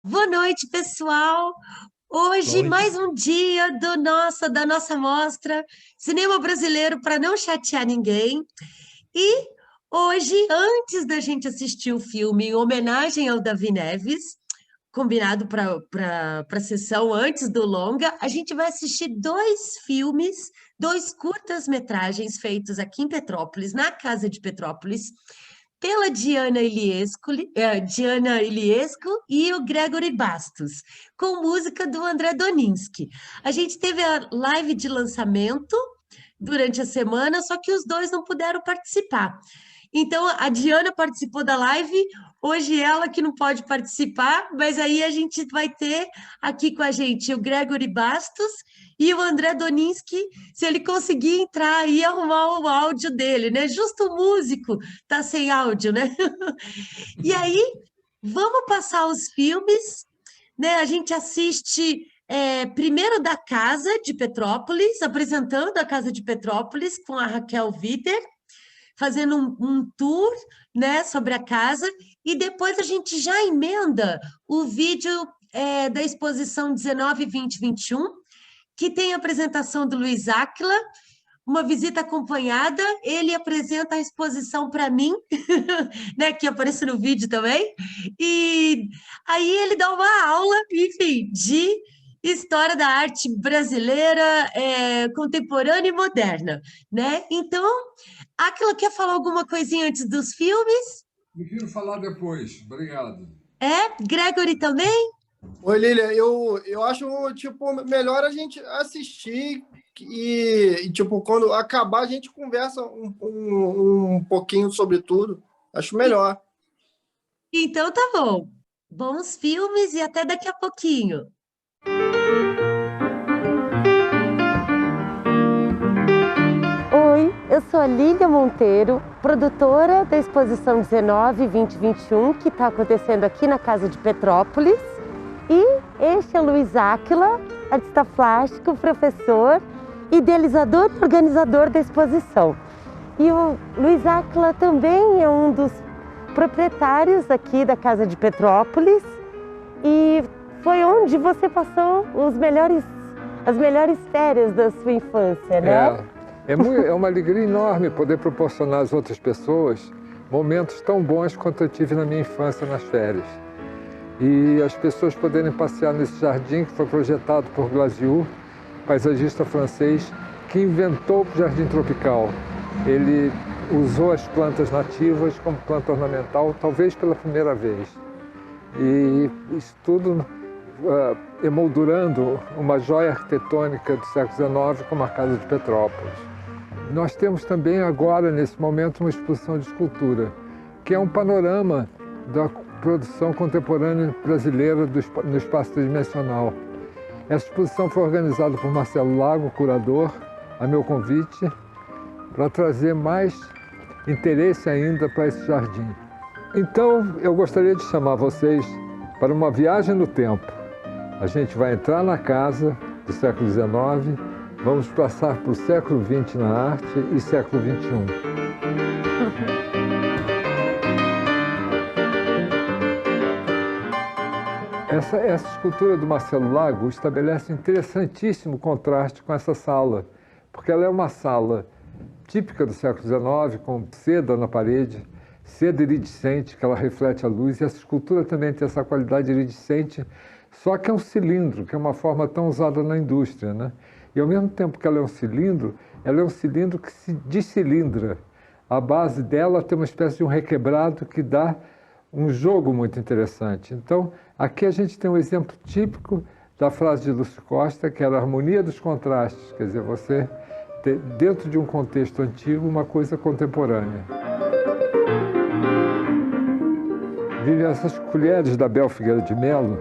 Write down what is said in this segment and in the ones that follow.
Boa noite, pessoal. Hoje, Noite. mais um dia da nossa mostra Cinema Brasileiro para não chatear ninguém. E hoje, antes da gente assistir o filme em homenagem ao Davi Neves, combinado para a sessão antes do longa, a gente vai assistir dois filmes, dois curtas-metragens feitos aqui em Petrópolis, na Casa de Petrópolis, pela Diana Iliesco e o Gregory Bastos, com música do André Doninsky. A gente teve a live de lançamento durante a semana, só que os dois não puderam participar. Então, a Diana participou da live, hoje ela que não pode participar, mas aí a gente vai ter aqui com a gente o Gregory Bastos e o André Doninsky, se ele conseguir entrar aí e arrumar o áudio dele, né? Justo o músico tá sem áudio, né? E aí, vamos passar os filmes, né? A gente assiste primeiro da Casa de Petrópolis, apresentando a Casa de Petrópolis com a Raquel Witter, fazendo um tour, né, sobre a casa, e depois a gente já emenda o vídeo da exposição 19, 20, 21, que tem a apresentação do Luiz Áquila, uma visita acompanhada, ele apresenta a exposição para mim, né, que aparece no vídeo também, e aí ele dá uma aula, enfim, de história da arte brasileira, contemporânea e moderna, né? Então, Aquila quer falar alguma coisinha antes dos filmes? Prefiro falar depois. Obrigado. Gregory também? Oi, Lilia, eu acho, tipo, melhor a gente assistir tipo, quando acabar a gente conversa um pouquinho sobre tudo. Acho melhor. Então tá bom. Bons filmes e até daqui a pouquinho. Oi, eu sou a Lília Monteiro, produtora da exposição 19, 20, 21, que está acontecendo aqui na Casa de Petrópolis. E este é Luiz Áquila, artista plástico, professor, idealizador e organizador da exposição. E o Luiz Áquila também é um dos proprietários aqui da Casa de Petrópolis e foi onde você passou as melhores férias da sua infância, né? É uma alegria enorme poder proporcionar às outras pessoas momentos tão bons quanto eu tive na minha infância nas férias. E as pessoas poderem passear nesse jardim que foi projetado por Glasiou, paisagista francês, que inventou o jardim tropical. Ele usou as plantas nativas como planta ornamental, talvez pela primeira vez. E isso tudo emoldurando uma joia arquitetônica do século XIX como a Casa de Petrópolis. Nós temos também agora, nesse momento, uma exposição de escultura, que é um panorama da produção contemporânea brasileira no espaço tridimensional. Essa exposição foi organizada por Marcelo Lago, curador, a meu convite, para trazer mais interesse ainda para esse jardim. Então, eu gostaria de chamar vocês para uma viagem no tempo. A gente vai entrar na casa do século XIX, vamos passar para o século XX na arte e século XXI. Essa escultura do Marcelo Lago estabelece um interessantíssimo contraste com essa sala, porque ela é uma sala típica do século XIX, com seda na parede, seda iridescente, que ela reflete a luz, e essa escultura também tem essa qualidade iridescente, só que é um cilindro, que é uma forma tão usada na indústria, né? E ao mesmo tempo que ela é um cilindro que se descilindra. A base dela tem uma espécie de um requebrado que dá um jogo muito interessante. Então, aqui a gente tem um exemplo típico da frase de Lúcio Costa, que era a harmonia dos contrastes, quer dizer, você ter, dentro de um contexto antigo, uma coisa contemporânea. Vivian, essas colheres da Bel Figueira de Melo,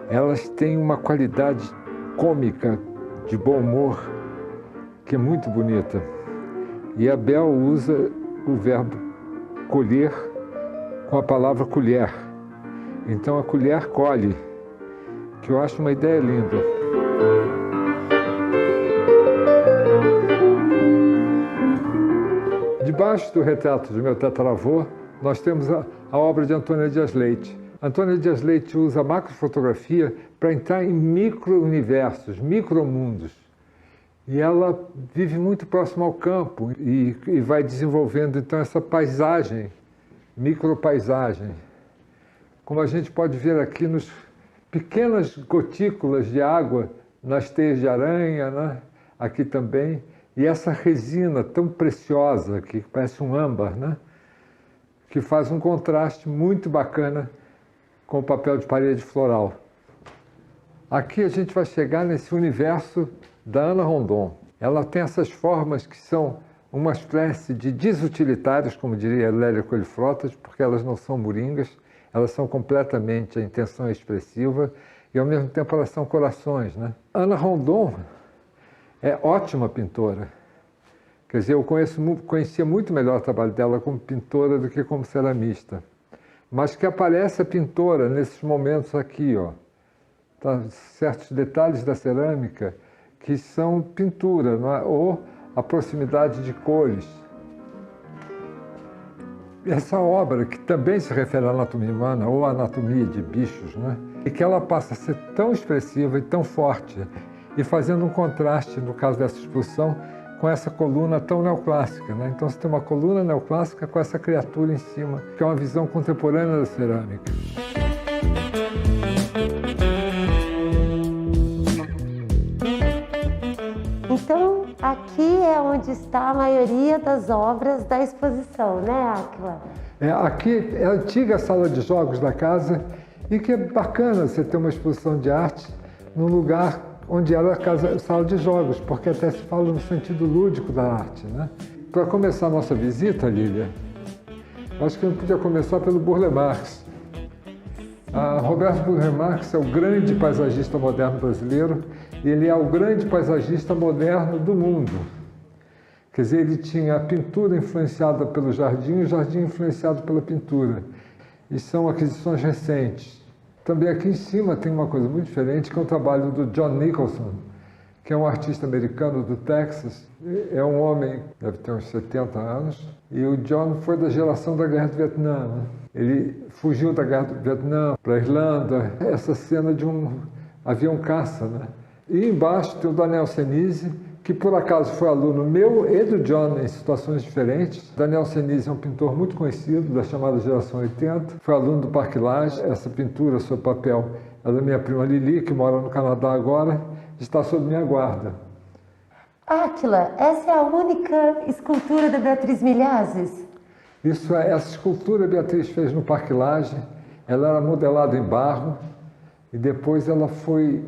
elas têm uma qualidade cômica, de bom humor, que é muito bonita. E a Bel usa o verbo colher com a palavra colher. Então a colher colhe, que eu acho uma ideia linda. Debaixo do retrato de meu tataravô, nós temos a obra de Antônia Dias Leite. Antônia Dias Leite usa a macrofotografia para entrar em micro-universos, micromundos. E ela vive muito próximo ao campo e vai desenvolvendo, então, essa paisagem, micropaisagem. Como a gente pode ver aqui nos pequenas gotículas de água nas teias de aranha, né? Aqui também. E essa resina tão preciosa, que parece um âmbar, né? Que faz um contraste muito bacana com o papel de parede floral. Aqui a gente vai chegar nesse universo da Ana Rondon. Ela tem essas formas que são uma espécie de desutilitárias, como diria Lélia Coelho Frotas, porque elas não são moringas, elas são completamente a intenção expressiva e, ao mesmo tempo, elas são corações, né? Ana Rondon é ótima pintora. Quer dizer, eu conhecia muito melhor o trabalho dela como pintora do que como ceramista. Mas que aparece a pintora nesses momentos aqui, ó. Tá, certos detalhes da cerâmica que são pintura, não é? Ou a proximidade de cores. Essa obra, que também se refere à anatomia humana, ou à anatomia de bichos, né? E que ela passa a ser tão expressiva e tão forte, e fazendo um contraste, no caso dessa exposição, com essa coluna tão neoclássica, né? Então você tem uma coluna neoclássica com essa criatura em cima, que é uma visão contemporânea da cerâmica. Então, aqui é onde está a maioria das obras da exposição, né, Áquila? Aqui é a antiga sala de jogos da casa, e que é bacana você ter uma exposição de arte num lugar onde era a sala de jogos, porque até se fala no sentido lúdico da arte, né? Para começar a nossa visita, Lília, acho que a gente podia começar pelo Burle Marx. Roberto Burle Marx é o grande paisagista moderno brasileiro, e ele é o grande paisagista moderno do mundo. Quer dizer, ele tinha a pintura influenciada pelo jardim e o jardim influenciado pela pintura. E são aquisições recentes. Também aqui em cima tem uma coisa muito diferente, que é o trabalho do John Nicholson, que é um artista americano do Texas. É um homem, deve ter uns 70 anos, e o John foi da geração da Guerra do Vietnã, né? Ele fugiu da Guerra do Vietnã para a Irlanda, essa cena de um avião caça, né? E embaixo tem o Daniel Senise, que por acaso foi aluno meu e do John em situações diferentes. Daniel Senise é um pintor muito conhecido, da chamada geração 80. Foi aluno do Parque Lage. Essa pintura, sob papel, é da minha prima Lili, que mora no Canadá agora, está sob minha guarda. Áquila, essa é a única escultura da Beatriz Milhazes? Isso é, essa escultura a Beatriz fez no Parque Lage. Ela era modelada em barro e depois ela foi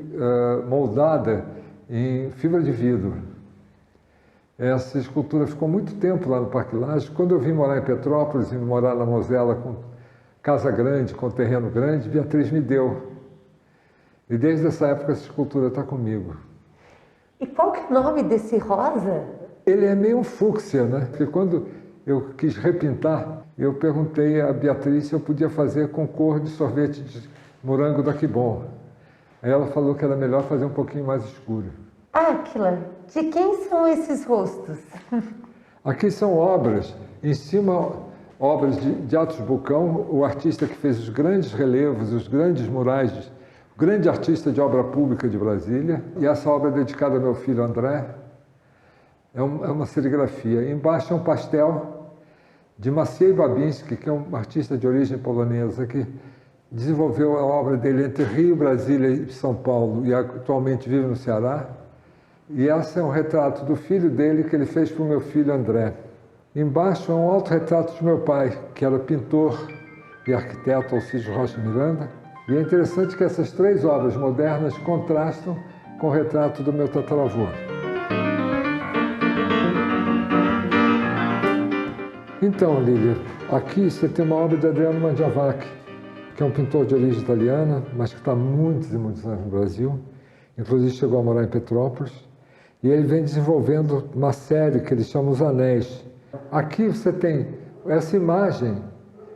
moldada em fibra de vidro. Essa escultura ficou muito tempo lá no Parque Lage. Quando eu vim morar em Petrópolis, vim morar na Mosela com casa grande, com terreno grande, Beatriz me deu. E desde essa época essa escultura está comigo. E qual que é o nome desse rosa? Ele é meio um fúcsia, né? Porque quando eu quis repintar, eu perguntei a Beatriz se eu podia fazer com cor de sorvete de morango da Kibon. Aí ela falou que era melhor fazer um pouquinho mais escuro. Áquila, de quem são esses rostos? Aqui são obras, em cima obras de Atos Bucão, o artista que fez os grandes relevos, os grandes murais, o grande artista de obra pública de Brasília. E essa obra é dedicada ao meu filho André. É uma serigrafia. Embaixo é um pastel de Maciej Babinski, que é um artista de origem polonesa, que desenvolveu a obra dele entre Rio, Brasília e São Paulo, e atualmente vive no Ceará. E esse é um retrato do filho dele que ele fez para o meu filho André. Embaixo é um autorretrato de meu pai, que era pintor e arquiteto Alcides Rocha Miranda. E é interessante que essas três obras modernas contrastam com o retrato do meu tataravô. Então, Lília, aqui você tem uma obra de Adriano Mangiavachi, que é um pintor de origem italiana, mas que está há muitos e muitos anos no Brasil. Inclusive chegou a morar em Petrópolis. E ele vem desenvolvendo uma série que ele chama Os Anéis. Aqui você tem essa imagem,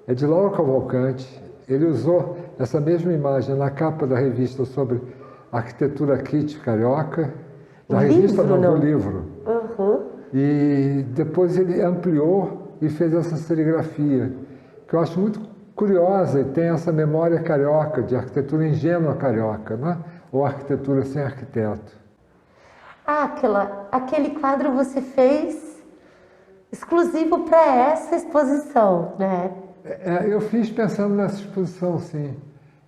é de Lauro Cavalcante. Ele usou essa mesma imagem na capa da revista sobre arquitetura kit carioca, da revista não, do livro. Uhum. E depois ele ampliou e fez essa serigrafia, que eu acho muito curiosa e tem essa memória carioca, de arquitetura ingênua carioca, né? Ou arquitetura sem arquiteto. Aquele quadro você fez exclusivo para essa exposição, né? Eu fiz pensando nessa exposição, sim.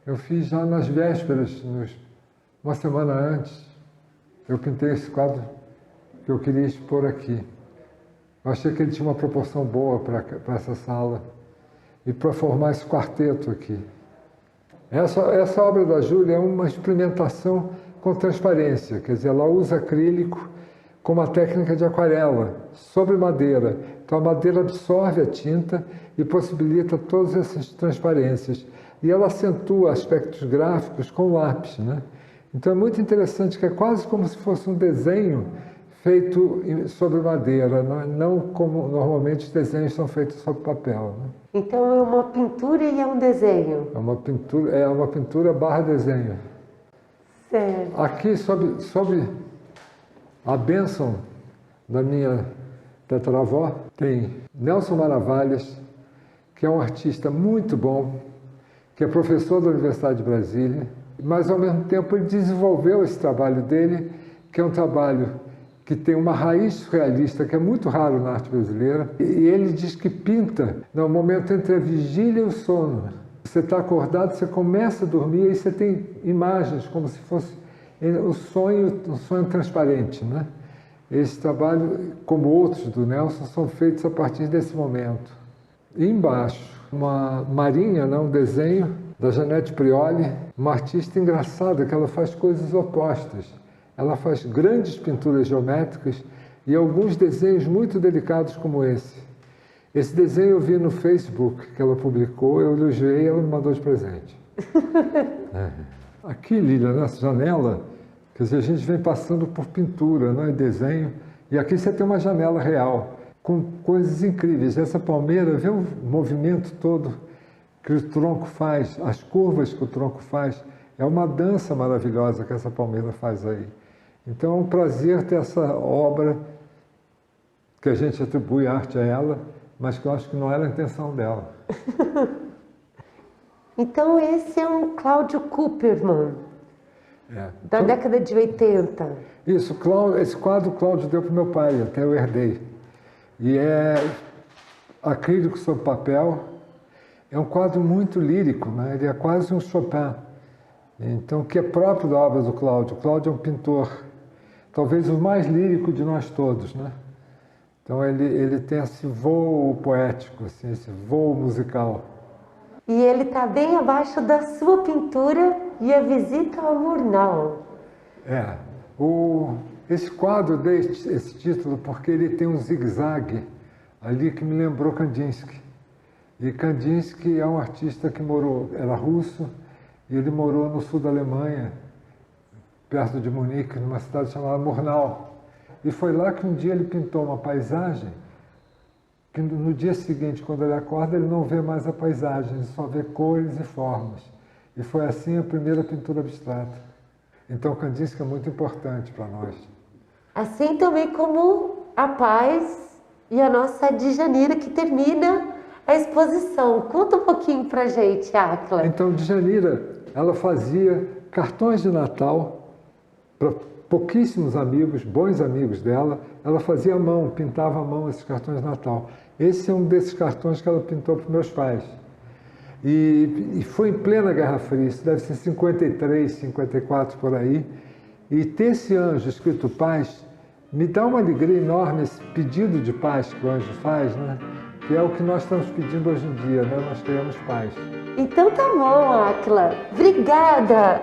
Eu fiz já nas vésperas, uma semana antes, eu pintei esse quadro que eu queria expor aqui. Eu achei que ele tinha uma proporção boa para essa sala e para formar esse quarteto aqui. Essa obra da Júlia é uma experimentação com transparência, quer dizer, ela usa acrílico com uma técnica de aquarela sobre madeira. Então a madeira absorve a tinta e possibilita todas essas transparências. E ela acentua aspectos gráficos com lápis, né? Então é muito interessante que é quase como se fosse um desenho feito sobre madeira, não como normalmente os desenhos são feitos sobre papel, né? Então é uma pintura e é um desenho. É uma pintura barra desenho. Certo. Aqui, sob a bênção da minha tataravó, tem Nelson Maravalhas, que é um artista muito bom, que é professor da Universidade de Brasília, mas ao mesmo tempo ele desenvolveu esse trabalho dele, que é um trabalho que tem uma raiz surrealista, que é muito raro na arte brasileira, e ele diz que pinta no momento entre a vigília e o sono. Você está acordado, você começa a dormir e você tem imagens como se fosse um sonho transparente, né? Esse trabalho, como outros do Nelson, são feitos a partir desse momento. E embaixo, uma marinha, né? Um desenho da Janete Prioli, uma artista engraçada, que ela faz coisas opostas. Ela faz grandes pinturas geométricas e alguns desenhos muito delicados como esse. Esse desenho eu vi no Facebook, que ela publicou, eu elogiei e ela me mandou de presente. Aqui, Lília, nessa janela, quer dizer, a gente vem passando por pintura, né, desenho, e aqui você tem uma janela real, com coisas incríveis. Essa palmeira, vê o movimento todo que o tronco faz, as curvas que o tronco faz, é uma dança maravilhosa que essa palmeira faz aí. Então é um prazer ter essa obra que a gente atribui arte a ela, mas que eu acho que não era a intenção dela. Então esse é um Cláudio Cooperman, da década de 80. Isso, esse quadro o Cláudio deu para o meu pai, até eu herdei. E é acrílico sobre papel, é um quadro muito lírico, né? Ele é quase um Chopin, então, que é próprio da obra do Cláudio. O Cláudio é um pintor, talvez o mais lírico de nós todos, né? Então ele tem esse voo poético, assim, esse voo musical. E ele está bem abaixo da sua pintura e a visita ao Murnau. Esse quadro dei esse título porque ele tem um zigue-zague ali que me lembrou Kandinsky. E Kandinsky é um artista que era russo, e ele morou no sul da Alemanha, perto de Munique, numa cidade chamada Murnau. E foi lá que um dia ele pintou uma paisagem, que no dia seguinte, quando ele acorda, ele não vê mais a paisagem, ele só vê cores e formas. E foi assim a primeira pintura abstrata. Então, Kandinsky é muito importante para nós. Assim também como a Paz e a nossa Djanira, que termina a exposição. Conta um pouquinho para a gente, Átila. Então, Djanira, ela fazia cartões de Natal para pouquíssimos amigos, bons amigos dela. Ela fazia à mão, pintava à mão esses cartões de Natal. Esse é um desses cartões que ela pintou para meus pais. E foi em plena Guerra Fria, isso deve ser 53, 54, por aí. E ter esse anjo escrito paz, me dá uma alegria enorme, esse pedido de paz que o anjo faz, né? Que é o que nós estamos pedindo hoje em dia, né? Nós queremos paz. Então tá bom, Átila. Obrigada!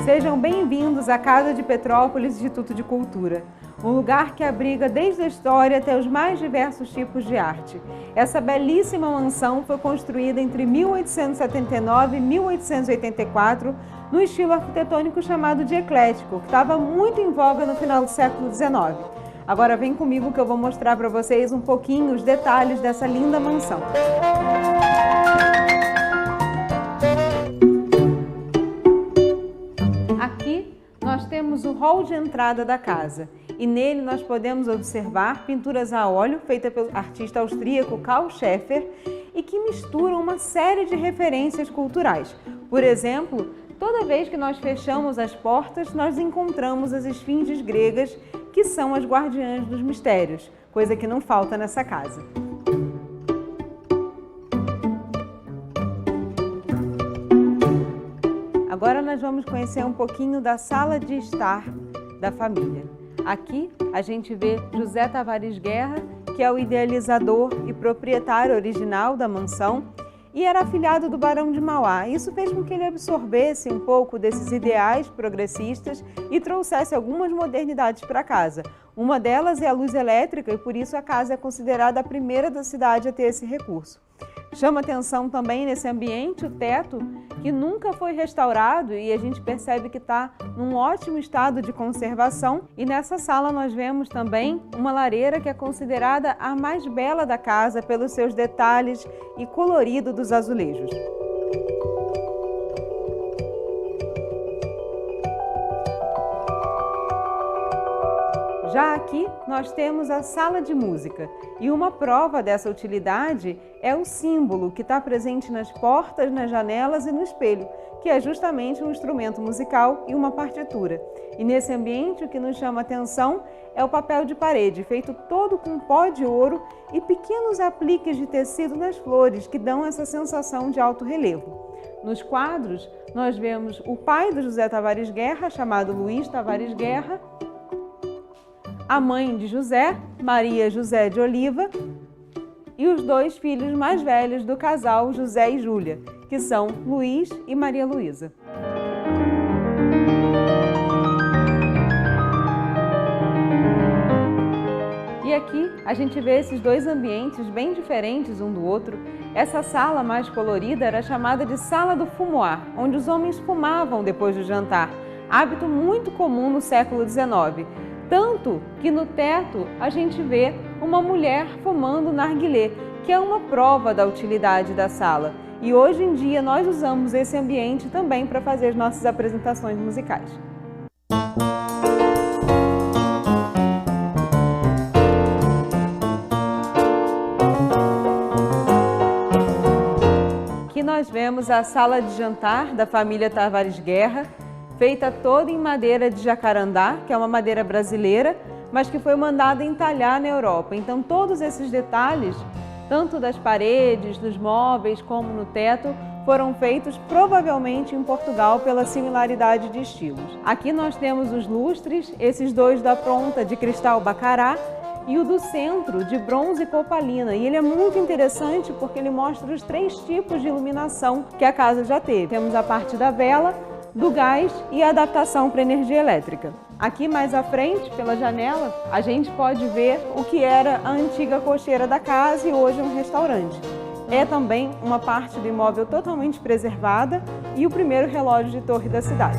Sejam bem-vindos à Casa de Petrópolis Instituto de Cultura, um lugar que abriga desde a história até os mais diversos tipos de arte. Essa belíssima mansão foi construída entre 1879 e 1884, no estilo arquitetônico chamado de eclético, que estava muito em voga no final do século XIX. Agora vem comigo que eu vou mostrar para vocês um pouquinho os detalhes dessa linda mansão. Aqui nós temos o hall de entrada da casa e nele nós podemos observar pinturas a óleo feitas pelo artista austríaco Karl Schäfer e que misturam uma série de referências culturais. Por exemplo, toda vez que nós fechamos as portas, nós encontramos as esfinges gregas, que são as guardiãs dos mistérios, coisa que não falta nessa casa. Agora nós vamos conhecer um pouquinho da sala de estar da família. Aqui a gente vê José Tavares Guerra, que é o idealizador e proprietário original da mansão e era afilhado do Barão de Mauá. Isso fez com que ele absorvesse um pouco desses ideais progressistas e trouxesse algumas modernidades para casa. Uma delas é a luz elétrica e por isso a casa é considerada a primeira da cidade a ter esse recurso. Chama atenção também nesse ambiente o teto, que nunca foi restaurado e a gente percebe que está num ótimo estado de conservação. E nessa sala nós vemos também uma lareira que é considerada a mais bela da casa pelos seus detalhes e colorido dos azulejos. Já aqui nós temos a sala de música e uma prova dessa utilidade é o símbolo que está presente nas portas, nas janelas e no espelho, que é justamente um instrumento musical e uma partitura. E nesse ambiente o que nos chama a atenção é o papel de parede, feito todo com pó de ouro e pequenos apliques de tecido nas flores, que dão essa sensação de alto relevo. Nos quadros nós vemos o pai do José Tavares Guerra, chamado Luiz Tavares Guerra, a mãe de José, Maria José de Oliva, e os dois filhos mais velhos do casal, José e Júlia, que são Luiz e Maria Luísa. E aqui a gente vê esses dois ambientes bem diferentes um do outro. Essa sala mais colorida era chamada de sala do fumoir, onde os homens fumavam depois do jantar, hábito muito comum no século XIX. Tanto que no teto a gente vê uma mulher fumando narguilé, que é uma prova da utilidade da sala. E hoje em dia nós usamos esse ambiente também para fazer as nossas apresentações musicais. Aqui nós vemos a sala de jantar da família Tavares Guerra, feita toda em madeira de jacarandá, que é uma madeira brasileira, mas que foi mandada entalhar na Europa. Então todos esses detalhes, tanto das paredes, dos móveis, como no teto, foram feitos provavelmente em Portugal pela similaridade de estilos. Aqui nós temos os lustres, esses dois da ponta de cristal bacará e o do centro de bronze copalina. E ele é muito interessante porque ele mostra os três tipos de iluminação que a casa já teve. Temos a parte da vela, do gás e a adaptação para energia elétrica. Aqui mais à frente, pela janela, a gente pode ver o que era a antiga cocheira da casa e hoje é um restaurante. É também uma parte do imóvel totalmente preservada e o primeiro relógio de torre da cidade.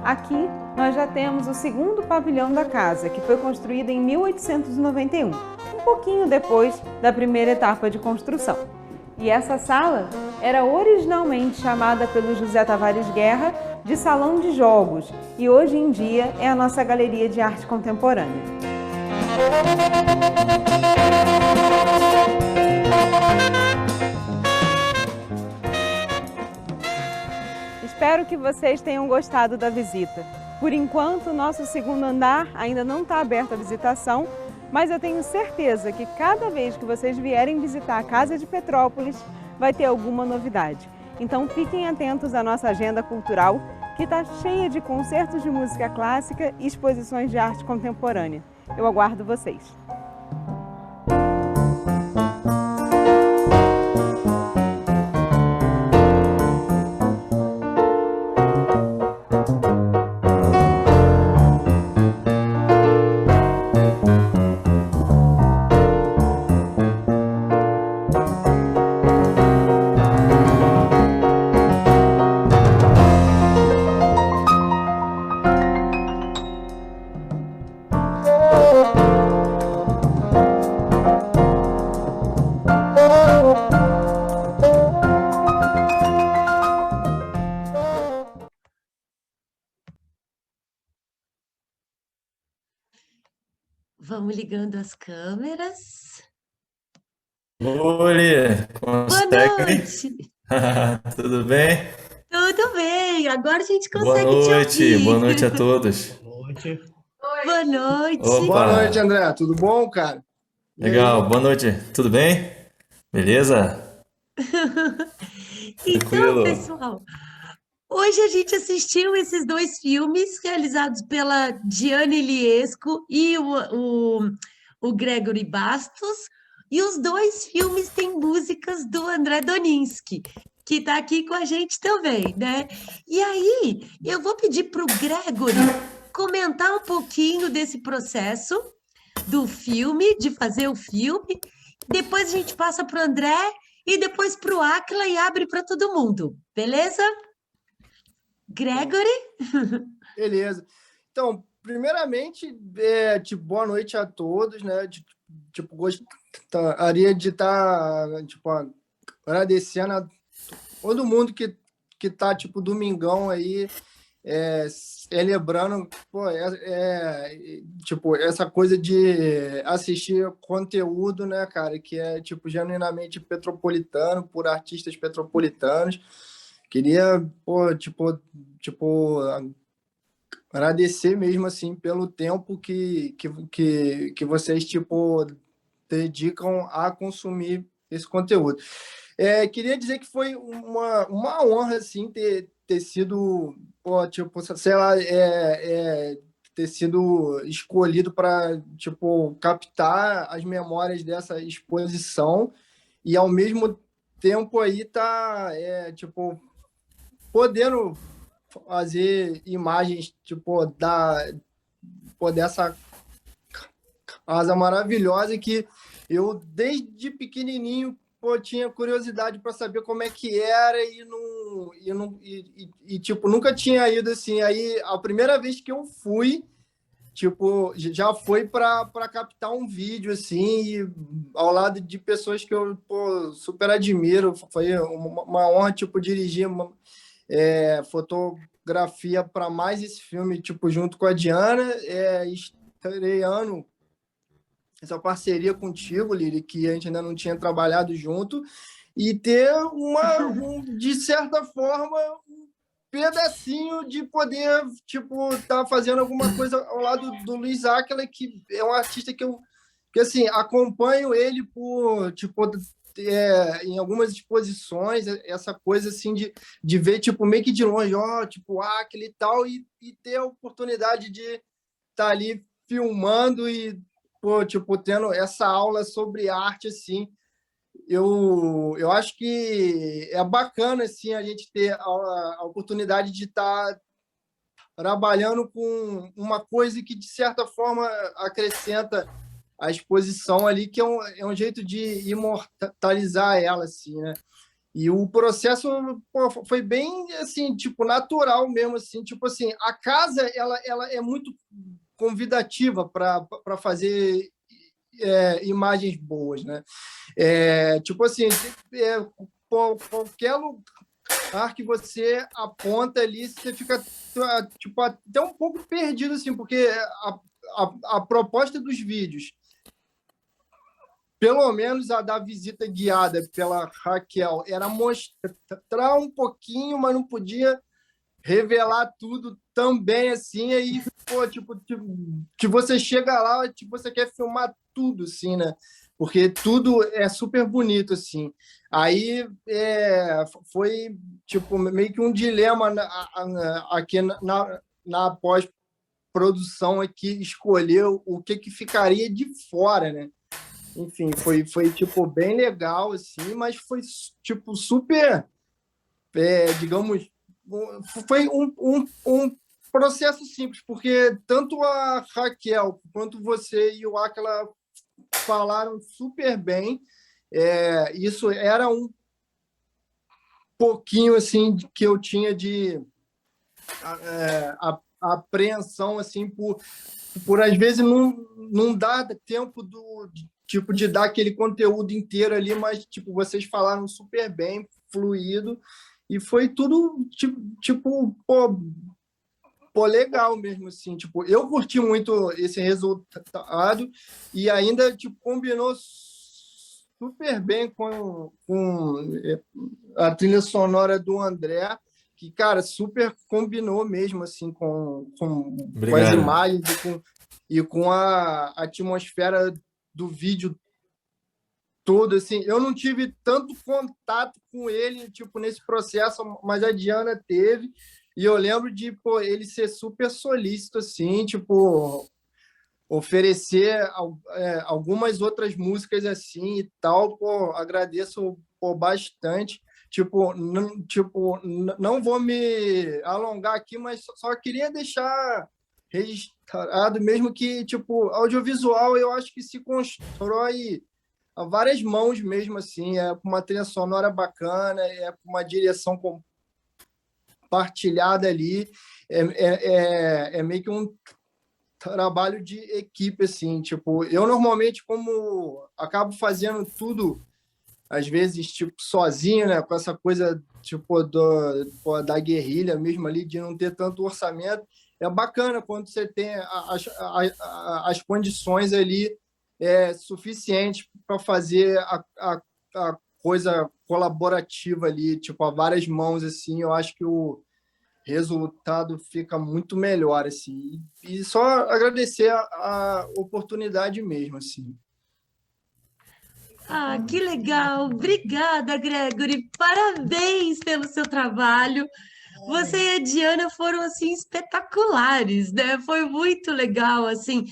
Aqui nós já temos o segundo pavilhão da casa, que foi construído em 1891, um pouquinho depois da primeira etapa de construção. E essa sala era originalmente chamada pelo José Tavares Guerra de Salão de Jogos e hoje em dia é a nossa Galeria de Arte Contemporânea. Espero que vocês tenham gostado da visita. Por enquanto, o nosso segundo andar ainda não está aberto à visitação, mas eu tenho certeza que cada vez que vocês vierem visitar a Casa de Petrópolis, vai ter alguma novidade. Então fiquem atentos à nossa agenda cultural, que está cheia de concertos de música clássica e exposições de arte contemporânea. Eu aguardo vocês! Vamos ligando as câmeras. Oi, Boa consegue? noite. Tudo bem? Tudo bem? Agora a gente Boa consegue te ouvir. noite a todos. Boa noite. Boa noite, Opa, André. Tudo bom, cara? E aí? legal, boa noite, tudo bem? Beleza? Então, Tranquilo? pessoal, hoje a gente assistiu esses dois filmes realizados pela Diane Liesco e o Gregory Bastos, e os dois filmes têm músicas do André Doninsky, que está aqui com a gente também, né? E aí, eu vou pedir para o Gregory comentar um pouquinho desse processo do filme, de fazer o filme, depois a gente passa para o André e depois para o Áquila e abre para todo mundo, beleza? Gregory? Beleza. Então, primeiramente, tipo, boa noite a todos, né? Tipo, gostaria de estar, tipo, agradecendo a todo mundo que tá, tipo, domingão aí, celebrando, pô, tipo, essa coisa de assistir conteúdo, né, cara, que é, tipo, genuinamente petropolitano, por artistas petropolitanos. Queria, pô, tipo, agradecer mesmo, assim, pelo tempo que vocês, tipo, dedicam a consumir esse conteúdo. Queria dizer que foi uma honra, assim, ter sido, pô, tipo, sei lá, ter sido escolhido para, tipo, captar as memórias dessa exposição e, ao mesmo tempo, aí tá, tipo, podendo fazer imagens, tipo, dessa casa maravilhosa que eu, desde pequenininho, pô, tinha curiosidade para saber como é que era tipo, nunca tinha ido assim. Aí, a primeira vez que eu fui, tipo, já foi para captar um vídeo, assim, e ao lado de pessoas que eu, pô, super admiro. Foi uma honra, tipo, dirigir fotografia para mais esse filme, tipo, junto com a Diana, estreando essa parceria contigo, Lili, que a gente ainda não tinha trabalhado junto, e ter de certa forma, um pedacinho de poder, tipo, estar fazendo alguma coisa ao lado do Luiz Áquila, que é um artista que assim, acompanho ele por, tipo, em algumas exposições, essa coisa assim de ver, tipo, meio que de longe, ó, tipo, Áquila e tal, e ter a oportunidade de estar ali filmando e, pô, tipo, tendo essa aula sobre arte, assim. Eu acho que é bacana, assim, a gente ter a oportunidade de estar trabalhando com uma coisa que, de certa forma, acrescenta a exposição ali, que é um jeito de imortalizar ela, assim, né? E o processo, pô, foi bem, assim, tipo, natural mesmo, assim, tipo assim, a casa, ela é muito convidativa para fazer imagens boas, né? Tipo assim, qualquer lugar que você aponta ali, você fica, tipo, até um pouco perdido, assim, porque a proposta dos vídeos, pelo menos a da visita guiada pela Raquel, era mostrar um pouquinho, mas não podia revelar tudo também, assim, aí, pô, tipo, que você chega lá, tipo, você quer filmar tudo, assim, né? Porque tudo é super bonito, assim. Aí foi, tipo, meio que um dilema aqui na pós-produção aqui, escolher o que ficaria de fora, né? Enfim, foi tipo, bem legal, assim, mas foi, tipo, super, digamos, foi um processo simples, porque tanto a Raquel quanto você e o Aquila falaram super bem. Isso era um pouquinho assim que eu tinha de apreensão, assim, por às vezes não dar tempo tipo de dar aquele conteúdo inteiro ali, mas tipo, vocês falaram super bem, fluido, e foi tudo tipo, pô, pô, legal mesmo, assim, tipo, eu curti muito esse resultado e ainda, tipo, combinou super bem com a trilha sonora do André, que, cara, super combinou mesmo, assim, com as Obrigado. imagens e com a atmosfera do vídeo todo, assim. Eu não tive tanto contato com ele, tipo, nesse processo, mas a Diana teve, e eu lembro de, pô, ele ser super solícito, assim, tipo, oferecer algumas outras músicas assim e tal, pô, agradeço, pô, bastante. Não vou me alongar aqui, mas só queria deixar registrado mesmo que, tipo, audiovisual eu acho que se constrói a várias mãos mesmo, assim, com uma trilha sonora bacana, com uma direção compartilhada ali, é meio que um trabalho de equipe, assim, tipo, eu normalmente, como acabo fazendo tudo, às vezes, tipo, sozinho, né, com essa coisa, tipo, da guerrilha mesmo ali, de não ter tanto orçamento, é bacana quando você tem as condições ali suficientes para fazer a coisa colaborativa ali, tipo, a várias mãos, assim, eu acho que o resultado fica muito melhor, assim. E só agradecer a oportunidade mesmo, assim. Ah, que legal! Obrigada, Gregory. Parabéns pelo seu trabalho. Você e a Diana foram assim espetaculares, né? Foi muito legal, assim.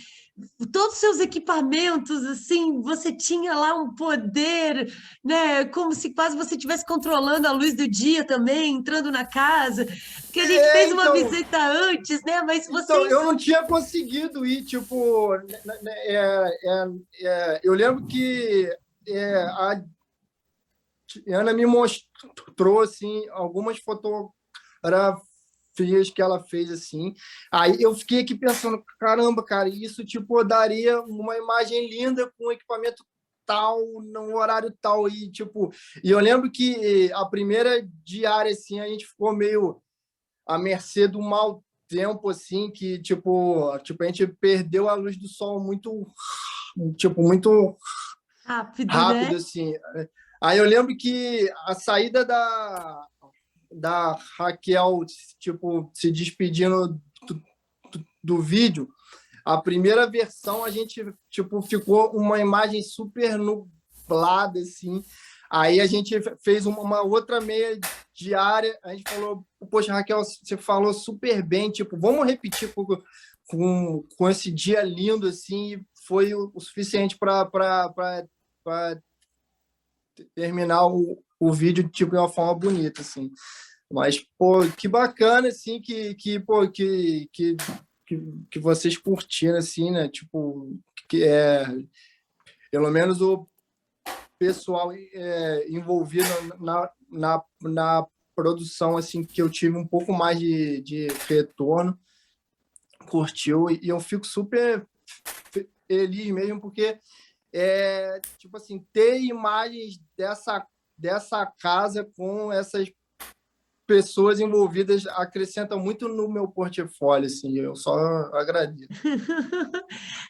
Todos os seus equipamentos, assim, você tinha lá um poder, né? Como se quase você estivesse controlando a luz do dia também, entrando na casa. Porque a gente fez uma Então, visita antes, né? Mas então, vocês. eu não tinha conseguido ir, tipo, eu lembro que a Ana me mostrou, assim, algumas fotografias que ela fez, assim, aí eu fiquei aqui pensando, caramba, cara, isso, tipo, daria uma imagem linda com equipamento tal, num horário tal, e, tipo, e eu lembro que a primeira diária, assim, a gente ficou meio à mercê do mau tempo, assim, que, tipo, a gente perdeu a luz do sol muito Rápido, rápido, né? assim. Aí eu lembro que a saída da Raquel, tipo, se despedindo do vídeo, a primeira versão a gente, tipo, ficou uma imagem super nublada, assim. Aí a gente fez uma outra meia diária, a gente falou, poxa, Raquel, você falou super bem, tipo, vamos repetir com esse dia lindo, assim, e foi o suficiente para terminar o vídeo, tipo, de uma forma bonita, assim. Mas, pô, que bacana, assim, que vocês curtiram, assim, né? Tipo, que pelo menos o pessoal envolvido na produção, assim, que eu tive um pouco mais de retorno, curtiu, e eu fico super feliz mesmo, porque tipo assim, ter imagens dessa casa com essas pessoas envolvidas acrescenta muito no meu portfólio, assim, eu só agradeço.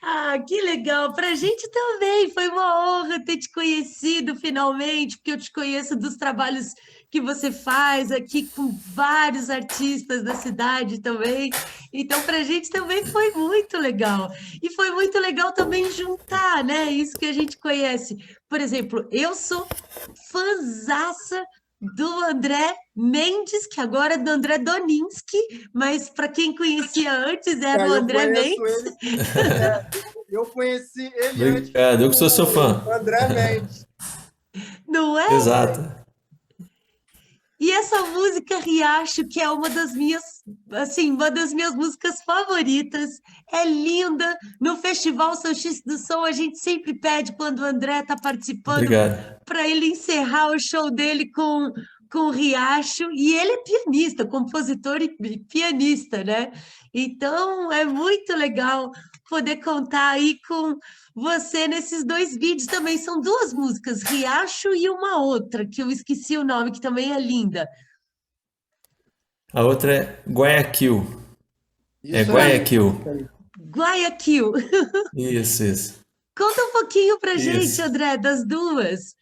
Ah, que legal! Para a gente também foi uma honra ter te conhecido finalmente, porque eu te conheço dos trabalhos que você faz aqui com vários artistas da cidade também. Então, para a gente também foi muito legal. E foi muito legal também juntar, né? Isso que a gente conhece. Por exemplo, eu sou fãzaça do André Mendes, que agora é do André Doninski, mas para quem conhecia antes era o Eu André conheço Mendes. ele, eu conheci ele antes Obrigado. Eu que sou seu como fã. André Mendes. Não é? Exato. E essa música Riacho, que é uma das minhas, assim, uma das minhas músicas favoritas, é linda. No Festival Sanches do Som, a gente sempre pede quando o André está participando Obrigado. para ele encerrar o show dele com o Riacho. E ele é pianista, compositor e pianista, né? Então é muito legal poder contar aí com você nesses dois vídeos também. São duas músicas, Riacho e uma outra, que eu esqueci o nome, que também é linda. A outra é Guayaquil. É Isso aí. Guayaquil. Guayaquil. Isso. Conta um pouquinho pra gente, Isso. André, das duas.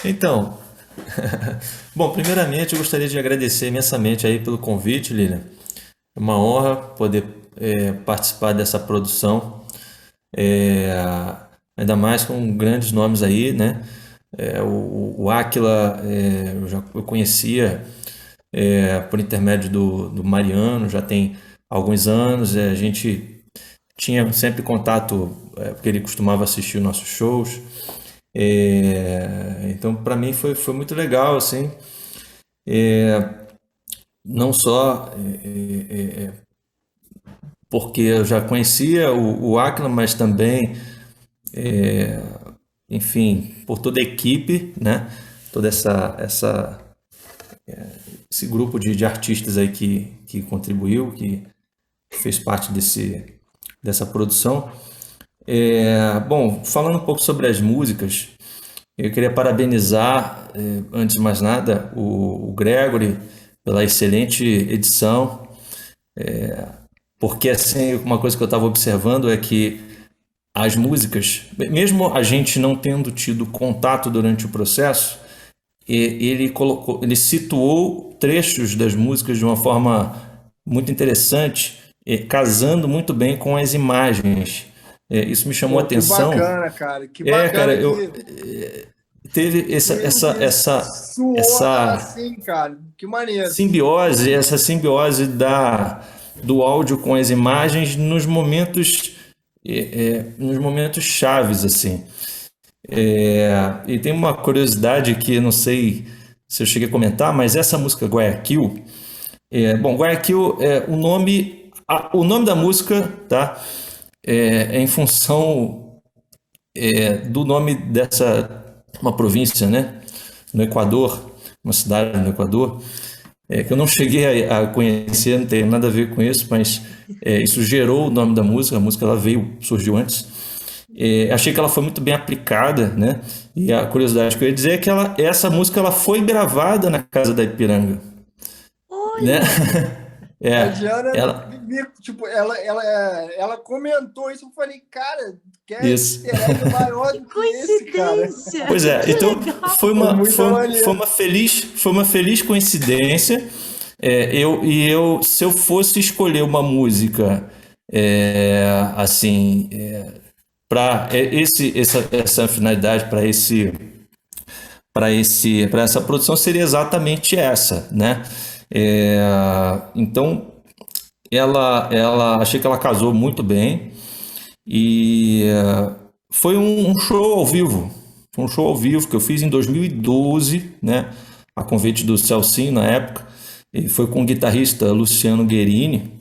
Então, bom, primeiramente eu gostaria de agradecer imensamente aí pelo convite, Lilian. É uma honra poder participar dessa produção, é, ainda mais com grandes nomes aí, né? O Átila, eu conhecia por intermédio do Mariano, já tem alguns anos, a gente tinha sempre contato, porque ele costumava assistir os nossos shows. Então, para mim foi muito legal, assim, não só porque eu já conhecia o Aquila, mas também, enfim, por toda a equipe, né? Toda esse grupo de artistas aí que contribuiu, que fez parte dessa produção. Bom, falando um pouco sobre as músicas, eu queria parabenizar, antes de mais nada, o Gregory pela excelente edição, porque assim, uma coisa que eu estava observando é que as músicas, mesmo a gente não tendo tido contato durante o processo, ele situou trechos das músicas de uma forma muito interessante, casando muito bem com as imagens. Isso me chamou a Pô, que atenção. bacana, cara. Que Cara, bacana eu teve que suou essa assim, cara. Que maneiro. essa simbiose do áudio com as imagens nos momentos chaves, assim. E tem uma curiosidade que eu não sei se eu cheguei a comentar, mas essa música Guayaquil, bom, Guayaquil é o nome da música, tá? É em função do nome uma província, né? No Equador, uma cidade no Equador, que eu não cheguei a conhecer, não tem nada a ver com isso, mas isso gerou o nome da música, a música ela surgiu antes. Achei que ela foi muito bem aplicada, né? E a curiosidade que eu ia dizer é que essa música ela foi gravada na casa da Ipiranga, né? Olha, A É, Diana, ela, tipo, ela comentou isso. Eu falei, cara, quer isso. easter egg maior do que esse, cara? coincidência. Pois é, Que então legal. Foi muito foi maneiro. foi uma feliz coincidência. Se eu fosse escolher uma música, assim, para essa finalidade, para essa produção seria exatamente essa, né? Então ela achei que ela casou muito bem e foi um show ao vivo. Foi um show ao vivo que eu fiz em 2012, né? A convite do Celcinho na época. E foi com o guitarrista Luciano Guerini.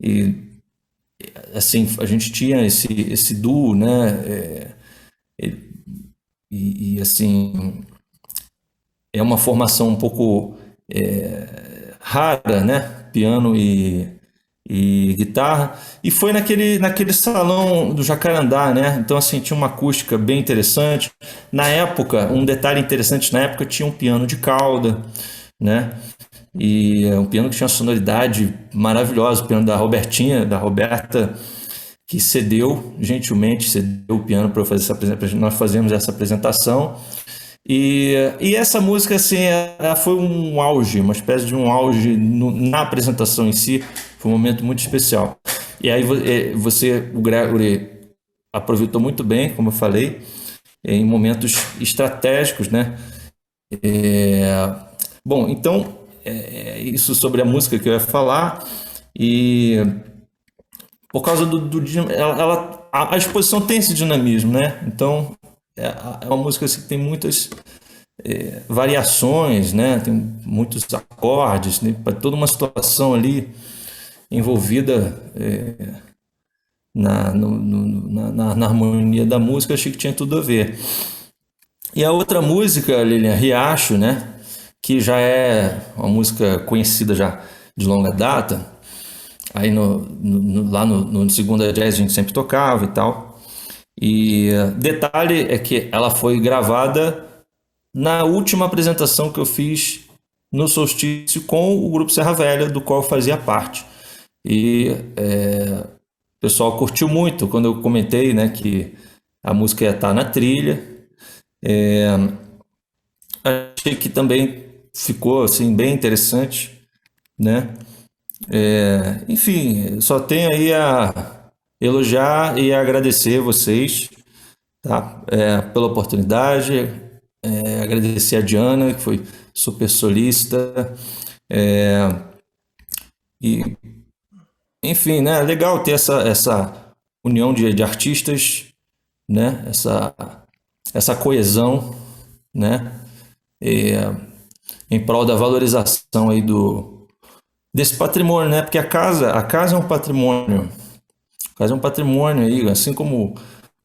E assim, a gente tinha esse duo, né? Assim, é uma formação um pouco rara, né? Piano e guitarra. E foi naquele salão do Jacarandá, né? Então, assim, tinha uma acústica bem interessante. Na época, um detalhe interessante, na época tinha um piano de cauda, né? E um piano que tinha uma sonoridade maravilhosa, o piano da Roberta, que gentilmente cedeu o piano para fazer essa apresentação. Nós fazemos essa apresentação. E essa música, assim, ela foi um auge, uma espécie de um auge na apresentação em si. Foi um momento muito especial. E aí o Gregory aproveitou muito bem, como eu falei, em momentos estratégicos, né? Bom, então, isso sobre a música que eu ia falar. E por causa a exposição tem esse dinamismo, né? Então, é uma música assim, que tem muitas variações, né? Tem muitos acordes, né? Toda uma situação ali envolvida na harmonia da música, achei que tinha tudo a ver. E a outra música, Lilian, Riacho, né? Que já é uma música conhecida já de longa data. Aí lá no Segunda Jazz a gente sempre tocava e tal. E detalhe é que ela foi gravada na última apresentação que eu fiz no solstício com o grupo Serra Velha, do qual eu fazia parte. E o pessoal curtiu muito quando eu comentei, né, que a música ia estar na trilha. Achei que também ficou assim bem interessante, né? Enfim, só tenho aí a elogiar e agradecer vocês, tá? Pela oportunidade, agradecer a Diana, que foi super solícita, e enfim, né? Legal ter essa união de artistas, né? Essa coesão, né? Em prol da valorização aí desse patrimônio, né? Porque a casa é um patrimônio. A casa é um patrimônio aí, assim como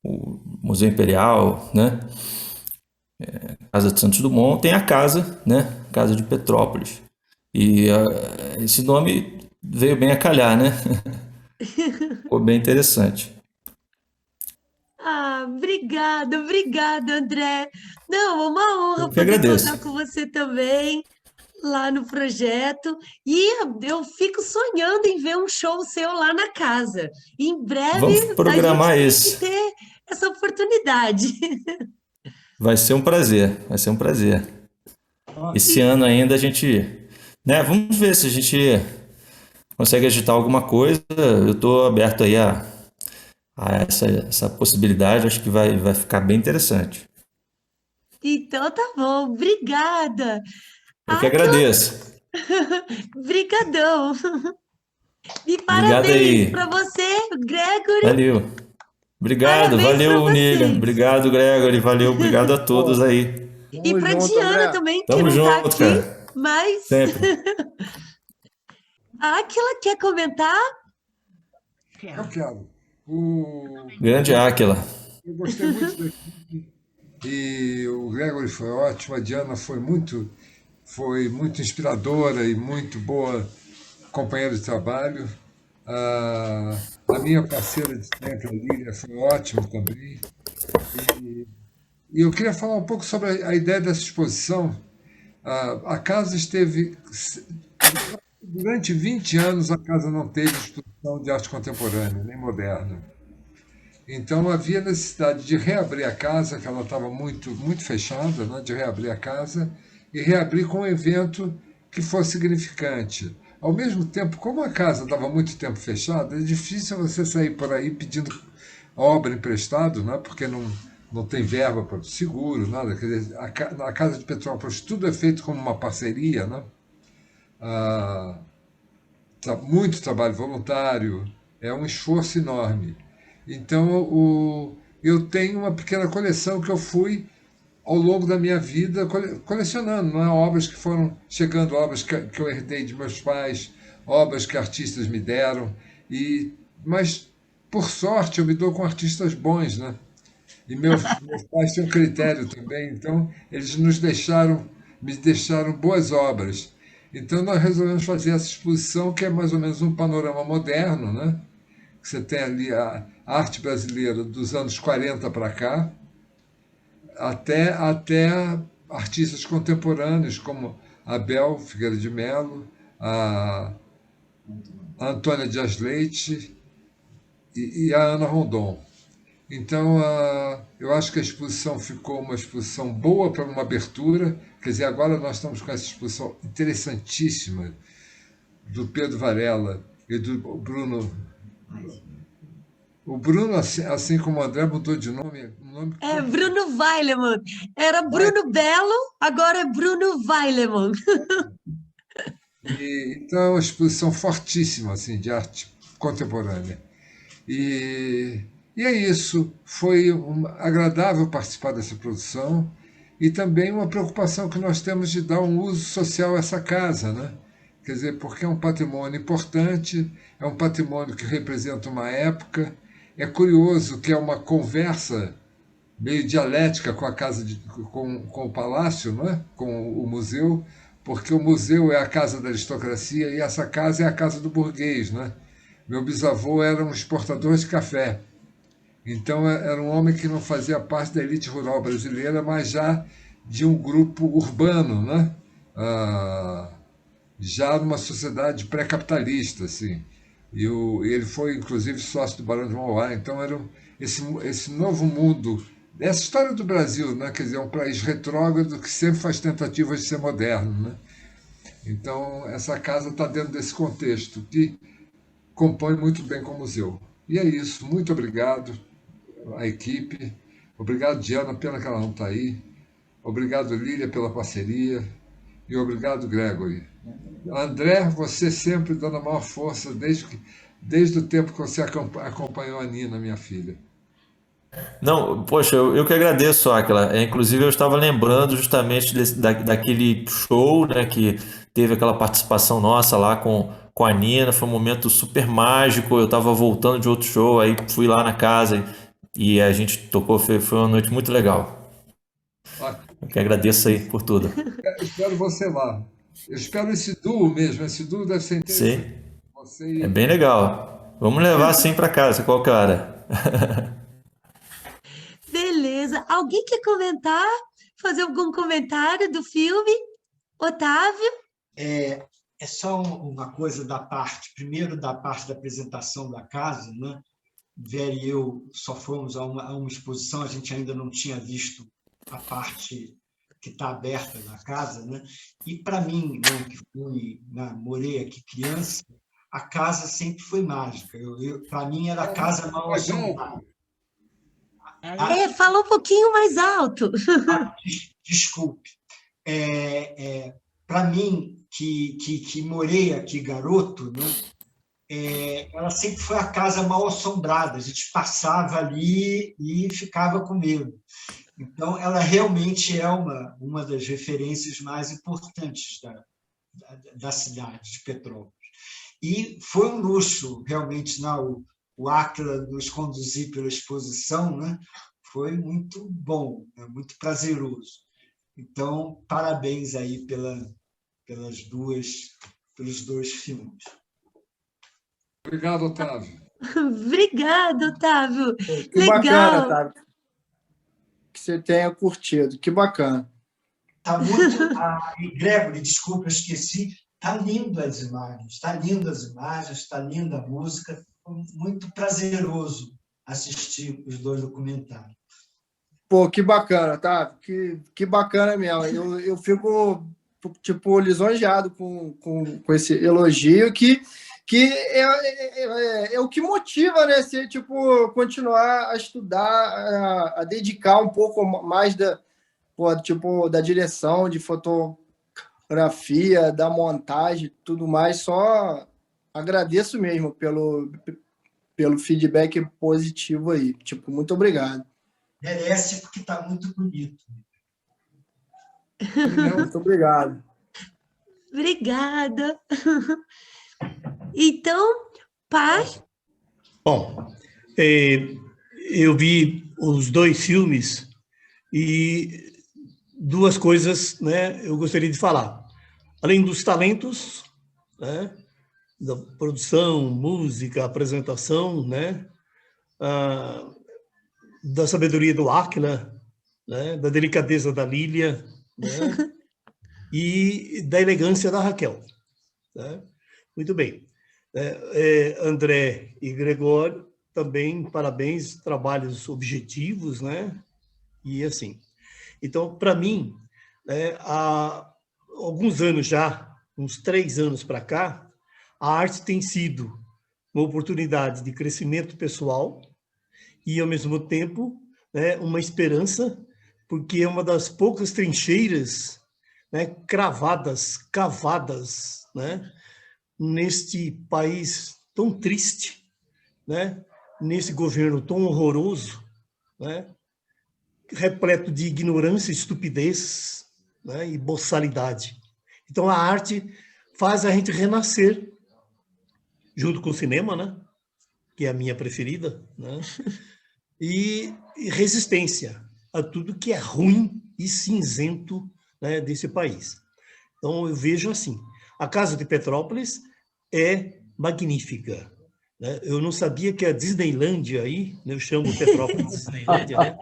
o Museu Imperial, né? Casa de Santos Dumont, tem a casa, né? Casa de Petrópolis. E esse nome veio bem a calhar, né? Ficou bem interessante. Ah, obrigada, André. Não, uma Eu honra que poder agradeço. contar com você também lá no projeto. E eu fico sonhando em ver um show seu lá na casa. Em breve Vamos a gente programar tem que esse. ter essa oportunidade. Vai ser um prazer, vai ser um prazer. Esse E ano ainda a gente, né? Vamos ver se a gente consegue agitar alguma coisa. Eu estou aberto aí a essa possibilidade. Acho que vai ficar bem interessante. então tá bom, obrigada. Eu que Aquela, agradeço. brigadão. E Obrigado parabéns para aí. você, Gregory. Valeu. Obrigado, Parabéns para valeu, Nilian. vocês. Obrigado, Gregory. Valeu, obrigado a todos Pô, aí. E tamo para junto, Diana André. também, que Tamo não está junto, aqui, cara. mas Sempre. a Aquila quer comentar? Eu quero. O... Grande Áquila. Eu gostei muito daqui e o Gregory foi ótimo, a Diana foi muito inspiradora e muito boa companheira de trabalho. A minha parceira de sempre, a Lília, foi ótima também. E eu queria falar um pouco sobre a ideia dessa exposição. A casa esteve. Durante 20 anos, a casa não teve exposição de arte contemporânea, nem moderna. Então havia necessidade de reabrir a casa, que ela estava muito fechada, né? De reabrir a casa e reabrir com um evento que fosse significante. Ao mesmo tempo, como a casa estava muito tempo fechada, é difícil você sair por aí pedindo obra emprestado, né? Porque não tem verba para seguro, nada. Quer dizer, a Casa de Petrópolis tudo é feito como uma parceria, né? Ah, muito trabalho voluntário, é um esforço enorme. Então, eu tenho uma pequena coleção que eu fui, ao longo da minha vida, colecionando, não é? Obras que foram chegando, obras que eu herdei de meus pais, obras que artistas me deram, mas, por sorte, eu me dou com artistas bons, né? E meus pais têm um critério também, então eles me deixaram boas obras. Então nós resolvemos fazer essa exposição, que é mais ou menos um panorama moderno, né? Você tem ali a arte brasileira dos anos 40 para cá, até artistas contemporâneos como a Bel Figueiredo de Mello, a Antônia Dias Leite e a Ana Rondon. Então, eu acho que a exposição ficou uma exposição boa para uma abertura. Quer dizer, agora nós estamos com essa exposição interessantíssima do Pedro Varela e do Bruno. O Bruno, assim como o André, mudou de nome. Um nome É Bruno Weilemann. Era Vai. Bruno Belo, agora é Bruno Weilemann. Então, é uma exposição fortíssima assim, de arte contemporânea. E, e é isso. Foi agradável participar dessa produção e também uma preocupação que nós temos de dar um uso social a essa casa, né? Quer dizer, porque é um patrimônio importante, é um patrimônio que representa uma época. É curioso que é uma conversa meio dialética com a casa com o palácio, não é? Com o museu, porque o museu é a casa da aristocracia e essa casa é a casa do burguês, né? Meu bisavô era um exportador de café, então era um homem que não fazia parte da elite rural brasileira, mas já de um grupo urbano, né? já numa sociedade pré-capitalista, assim. Ele foi, inclusive, sócio do Barão de Mauá, então esse novo mundo, essa história do Brasil, né? Quer dizer, é um país retrógrado que sempre faz tentativas de ser moderno, né? Então, essa casa está dentro desse contexto, que compõe muito bem com o museu. E é isso, muito obrigado à equipe, obrigado, Diana, pena que ela não está aí, obrigado, Lília, pela parceria, e obrigado, Gregory. André, você sempre dando a maior força desde o tempo que você acompanhou a Nina, minha filha. Não, poxa, eu que agradeço, Aquila. Inclusive, eu estava lembrando justamente daquele show, né, que teve aquela participação nossa lá com a Nina. Foi um momento super mágico. Eu estava voltando de outro show, aí fui lá na casa e a gente tocou. Foi uma noite muito legal. Eu que agradeço aí por tudo. Eu espero você lá. Eu espero esse duo mesmo. Esse duo deve ser interessante. Sim, Você é e... bem legal. Vamos levar sim para casa, qualquer hora. Beleza. Alguém quer comentar? Fazer algum comentário do filme? Otávio? É só uma coisa da parte, primeiro da parte da apresentação da casa, né? Vera e eu só fomos a uma exposição, a gente ainda não tinha visto a parte que está aberta da casa, né? E para mim, né, que morei aqui criança, a casa sempre foi mágica. Para mim era a casa mal assombrada. Fala um pouquinho mais alto. Desculpe. Para mim, que morei aqui garoto, né? Ela sempre foi a casa mal assombrada. A gente passava ali e ficava com medo. Então, ela realmente é uma das referências mais importantes da cidade de Petrópolis. E foi um luxo, realmente, o Aquila nos conduzir pela exposição, né? Foi muito bom, né? Muito prazeroso. Então, parabéns aí pelos dois filmes. Obrigado, Otávio. Obrigado, Otávio. Que Legal. bacana, Otávio. Que você tenha curtido. Que bacana. Tá muito... Gregory, desculpa, eu esqueci. Tá lindo as imagens, tá lindo as imagens, está linda a música. Foi muito prazeroso assistir os dois documentários. Pô, que bacana, tá? Que bacana mesmo. Eu fico, tipo, lisonjeado com esse elogio que é o que motiva, né? Você, tipo, continuar a estudar, a dedicar um pouco mais da direção, de fotografia, da montagem, tudo mais. Só agradeço mesmo pelo feedback positivo aí. Tipo, muito obrigado. Merece, porque está muito bonito. Muito obrigado. Obrigada. Então, pai? Bom, eu vi os dois filmes e duas coisas, né, eu gostaria de falar. Além dos talentos, né, da produção, música, apresentação, né, da sabedoria do Aquila, né, da delicadeza da Lília, né, e da elegância da Raquel. Né? Muito bem. André e Gregório, também parabéns, trabalhos objetivos, né? E assim. Então, para mim, há alguns anos já, uns 3 anos para cá, a arte tem sido uma oportunidade de crescimento pessoal e, ao mesmo tempo, né, uma esperança, porque é uma das poucas trincheiras, né, cavadas, né, neste país tão triste, né, nesse governo tão horroroso, né, repleto de ignorância, estupidez, né, e boçalidade. Então, a arte faz a gente renascer, junto com o cinema, né, que é a minha preferida, né, e resistência a tudo que é ruim e cinzento, né, desse país. Então, eu vejo assim, a Casa de Petrópolis é magnífica. Né? Eu não sabia que a Disneylândia aí, eu chamo Petrópolis Disneylândia, né,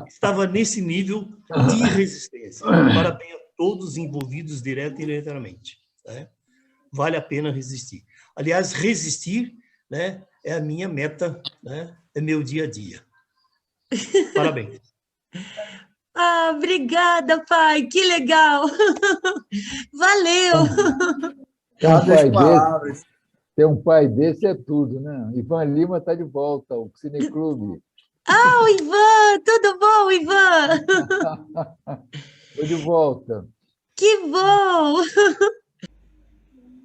estava nesse nível de resistência. Parabéns a todos envolvidos direto e indiretamente, né? Vale a pena resistir. Aliás, resistir, né, é a minha meta, né? É meu dia a dia. Parabéns. Ah, obrigada, pai, que legal! Valeu! Ter um Obrigado as pai desse, palavras. ter um pai desse é tudo, né? Ivan Lima está de volta ao Cineclube. Ah, o Ivan, tudo bom, Ivan? Estou de volta. Que bom!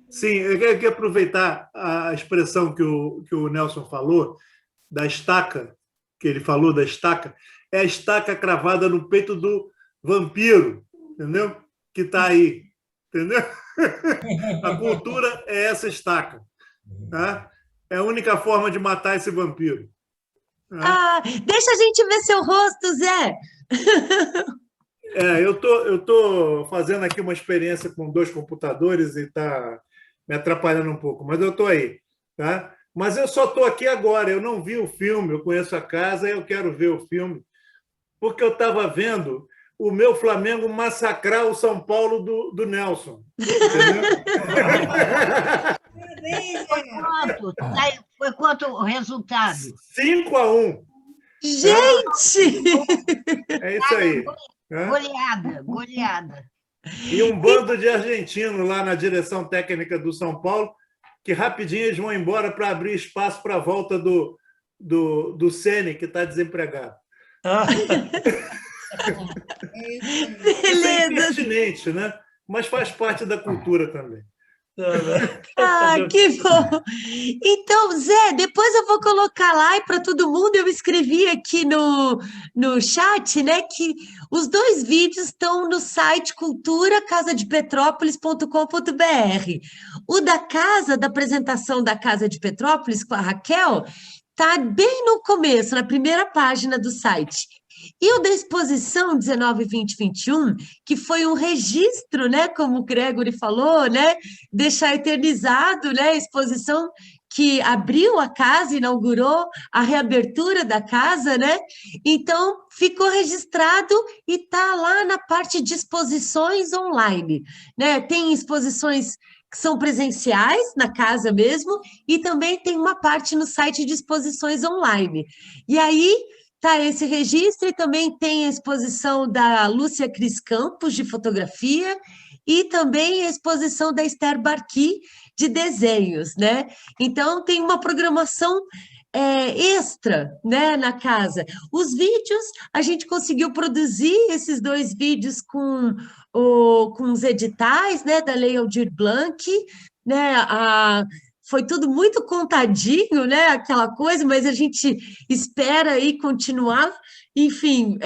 Sim, eu quero aproveitar a expressão que o Nelson falou, da estaca, que ele falou da estaca, é a estaca cravada no peito do vampiro, entendeu? Que está aí, entendeu? A cultura é essa estaca, tá? É a única forma de matar esse vampiro. Tá? Ah, deixa a gente ver seu rosto, Zé. Eu tô fazendo aqui uma experiência com 2 computadores e está me atrapalhando um pouco, mas eu estou aí, tá? Mas eu só estou aqui agora, eu não vi o filme, eu conheço a casa, eu quero ver o filme, porque eu estava vendo o meu Flamengo massacrar o São Paulo do Nelson. Entendeu? Foi quanto o resultado? 5-1. Gente! É isso aí. Goleada. E um bando de argentinos lá na direção técnica do São Paulo, que rapidinho eles vão embora para abrir espaço para a volta do Ceni, que está desempregado. Isso é impertinente, né? Mas faz parte da cultura também. Ah, que bom! Então, Zé, depois eu vou colocar lá e para todo mundo eu escrevi aqui no chat, né, que os 2 vídeos estão no site culturacasadepetrópolis.com.br. O da casa, da apresentação da Casa de Petrópolis com a Raquel, tá bem no começo, na primeira página do site. E o da exposição 19, 20, 21, que foi um registro, né, como o Gregory falou, né, deixar eternizado, né, a exposição que abriu a casa, inaugurou a reabertura da casa, né? Então, ficou registrado e está lá na parte de exposições online, né? Tem exposições que são presenciais, na casa mesmo, e também tem uma parte no site de exposições online. E aí, tá esse registro e também tem a exposição da Lúcia Cris Campos, de fotografia, e também a exposição da Esther Barqui, de desenhos, né? Então, tem uma programação extra, né, na casa. Os vídeos, a gente conseguiu produzir esses 2 vídeos com os editais, né, da Lei Aldir Blanc, né, foi tudo muito contadinho, né, aquela coisa, mas a gente espera aí continuar, enfim,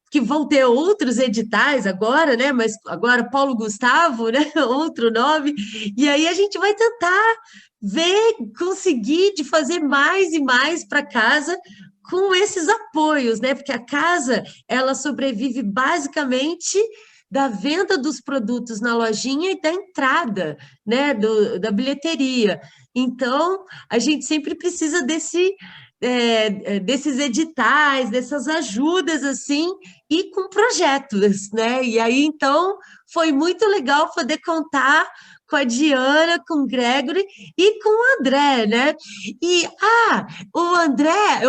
que vão ter outros editais agora, né, mas agora Paulo Gustavo, né, outro nome, e aí a gente vai tentar conseguir de fazer mais e mais para casa com esses apoios, né, porque a casa, ela sobrevive basicamente da venda dos produtos na lojinha e da entrada, né, da bilheteria. Então, a gente sempre precisa desses editais, dessas ajudas, assim, e com projetos, né? E aí, então, foi muito legal poder contar com a Diana, com o Gregory e com o André, né? E, o André,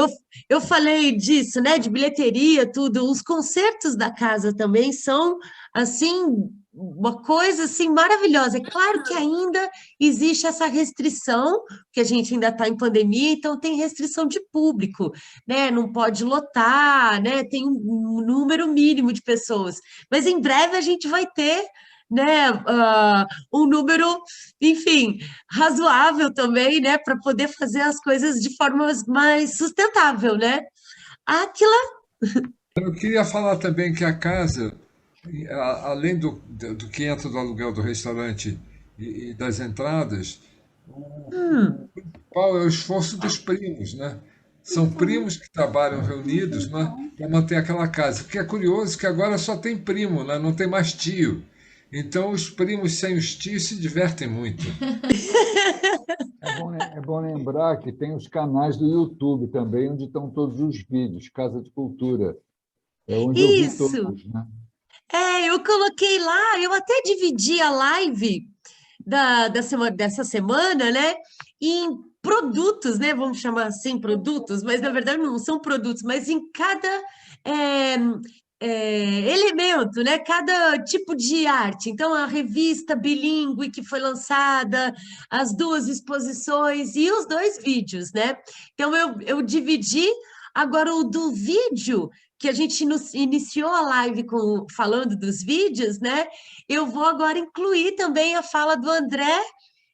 eu falei disso, né? De bilheteria, tudo. Os concertos da casa também são, assim, uma coisa, assim, maravilhosa. É claro que ainda existe essa restrição, que a gente ainda está em pandemia, então tem restrição de público, né? Não pode lotar, né? Tem um número mínimo de pessoas. Mas em breve a gente vai ter, né, um número, enfim, razoável também, né, para poder fazer as coisas de forma mais sustentável, né? Aquila. Eu queria falar também que a casa, além do que entra do aluguel do restaurante e das entradas, o principal é o esforço dos primos, né? São primos que trabalham reunidos, né, para manter aquela casa. Porque é curioso que agora só tem primo, né? Não tem mais tio. Então, os primos sem os tios se divertem muito. É bom lembrar que tem os canais do YouTube também, onde estão todos os vídeos, Casa de Cultura. É onde eu vi todos, né? Eu coloquei lá, eu até dividi a live dessa semana, né, em produtos, né, vamos chamar assim, produtos, mas na verdade não são produtos, mas em cada é, elemento, né, cada tipo de arte. Então, a revista bilíngue que foi lançada, as 2 exposições e os 2 vídeos, né? Então, eu dividi. Agora, o do vídeo, que a gente iniciou a live falando dos vídeos, né? Eu vou agora incluir também a fala do André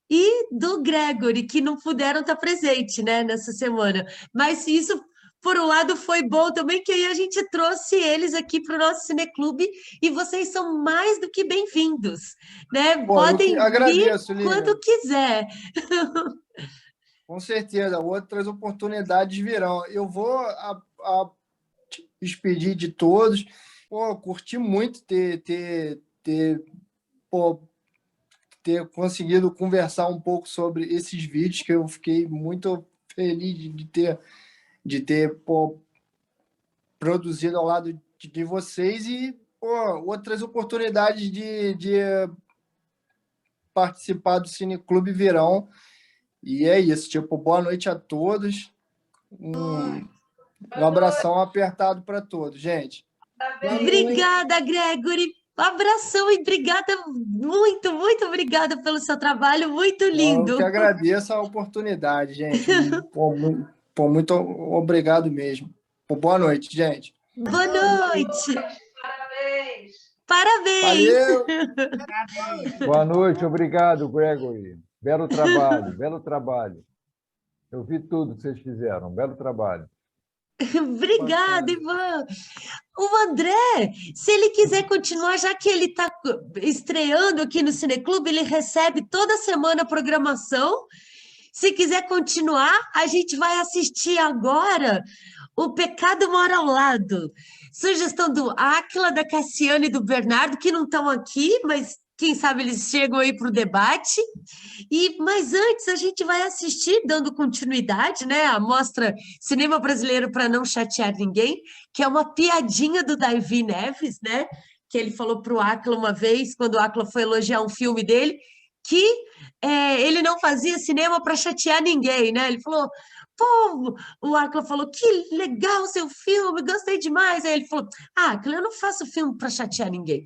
e do Gregory, que não puderam estar presentes, né, nessa semana. Mas isso, por um lado, foi bom também, que aí a gente trouxe eles aqui para o nosso Cineclube e vocês são mais do que bem-vindos, né? Pô, eu que Podem vir agradeço, Lívia. quando quiser. Com certeza, outras oportunidades virão. Eu vou te despedir de todos. Pô, curti muito pô, ter conseguido conversar um pouco sobre esses vídeos, que eu fiquei muito feliz de ter produzido ao lado de vocês e outras oportunidades de participar do Cineclube virão. E é isso, tipo, boa noite a todos. Um abração apertado para todos, gente. Obrigada, Gregory. Um abração e obrigada, muito, muito obrigada pelo seu trabalho, muito lindo. Eu que agradeço a oportunidade, gente. Muito obrigado mesmo. Boa noite, gente. Boa noite. Parabéns. Valeu. Boa noite, obrigado, Gregory. Belo trabalho, belo trabalho. Eu vi tudo que vocês fizeram, belo trabalho. Obrigada, Ivan. O André, se ele quiser continuar, já que ele está estreando aqui no Cineclube, ele recebe toda semana a programação. Se quiser continuar, a gente vai assistir agora O Pecado Mora ao Lado. Sugestão do Áquila, da Cassiane e do Bernardo, que não estão aqui, mas quem sabe eles chegam aí para o debate. Mas antes a gente vai assistir, dando continuidade, né, a mostra Cinema Brasileiro para Não Chatear Ninguém, que é uma piadinha do Davi Neves, né, que ele falou para o Áquila uma vez, quando o Áquila foi elogiar um filme dele, que ele não fazia cinema para chatear ninguém, né? Ele falou, pô, o Áquila falou, que legal o seu filme, gostei demais. Aí ele falou, Áquila, eu não faço filme para chatear ninguém.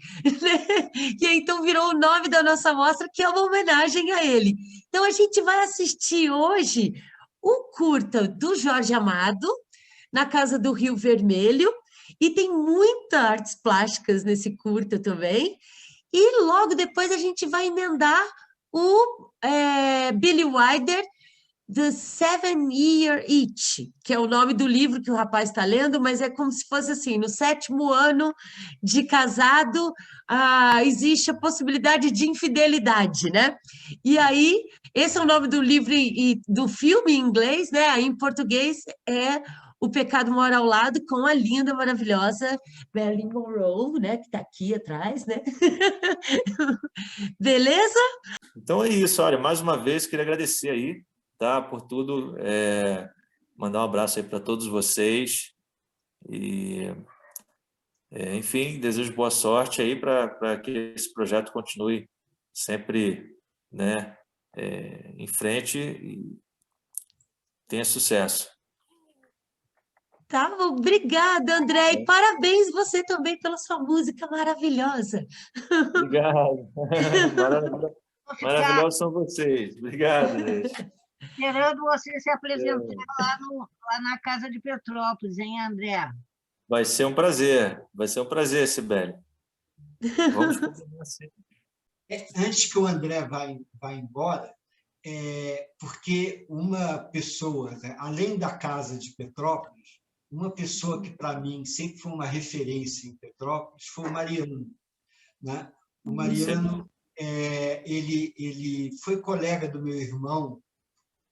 E aí, então virou o nome da nossa mostra, que é uma homenagem a ele. Então a gente vai assistir hoje o curta do Jorge Amado, Na Casa do Rio Vermelho, e tem muitas artes plásticas nesse curta também. E logo depois a gente vai emendar o Billy Wilder, The 7-Year Itch, que é o nome do livro que o rapaz está lendo, mas é como se fosse assim, no 7º ano de casado, existe a possibilidade de infidelidade, né? E aí, esse é o nome do livro e do filme em inglês, né? Em português é O Pecado Mora ao Lado, com a linda, maravilhosa Marilyn Monroe, né? Que está aqui atrás, né? Beleza? Então é isso, olha, mais uma vez queria agradecer aí, tá, por tudo, mandar um abraço aí para todos vocês e, enfim, desejo boa sorte aí para que esse projeto continue sempre, né, em frente e tenha sucesso. Tá bom, obrigada, André, e parabéns você também pela sua música maravilhosa. Obrigado. Maravilhosos são vocês. Obrigado, gente. Esperando você se apresentar lá na Casa de Petrópolis, hein, André? Vai ser um prazer, Sibeli. Vamos continuar assim. Antes que o André vá embora, porque uma pessoa, né, além da Casa de Petrópolis, uma pessoa que, para mim, sempre foi uma referência em Petrópolis foi o Mariano. Né? O Mariano, ele foi colega do meu irmão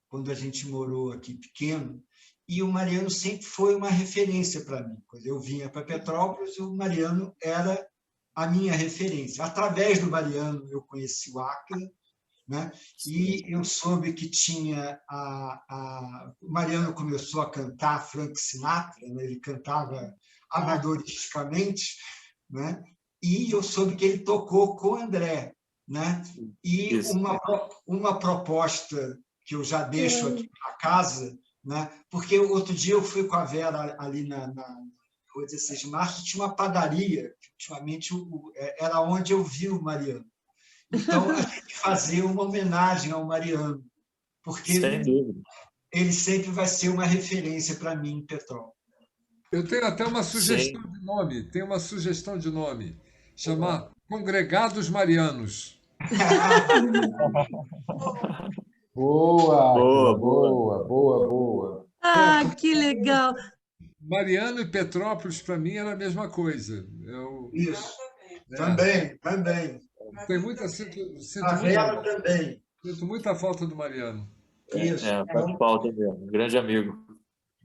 quando a gente morou aqui pequeno, e o Mariano sempre foi uma referência para mim. Quando eu vinha para Petrópolis, o Mariano era a minha referência. Através do Mariano, eu conheci o Áquila, né? E eu soube que tinha o Mariano começou a cantar Frank Sinatra, né? Ele cantava amadoristicamente, né? e eu soube que ele tocou com o André, né? E uma proposta que eu já deixo aqui para casa, né? Porque outro dia eu fui com a Vera ali na Rua 16 de Março, tinha uma padaria, que ultimamente era onde eu vi o Mariano. Então, a gente fazer uma homenagem ao Mariano, porque ele sempre vai ser uma referência para mim em Petrópolis. Eu tenho até uma sugestão de nome. Tem uma sugestão de nome. Chamar Congregados Marianos. Boa. Ah, que legal. Mariano e Petrópolis, para mim, era a mesma coisa. Isso. Também. Tem muita... A Vera também. Sinto muita falta do Mariano. Isso. Faz falta mesmo. Um grande amigo.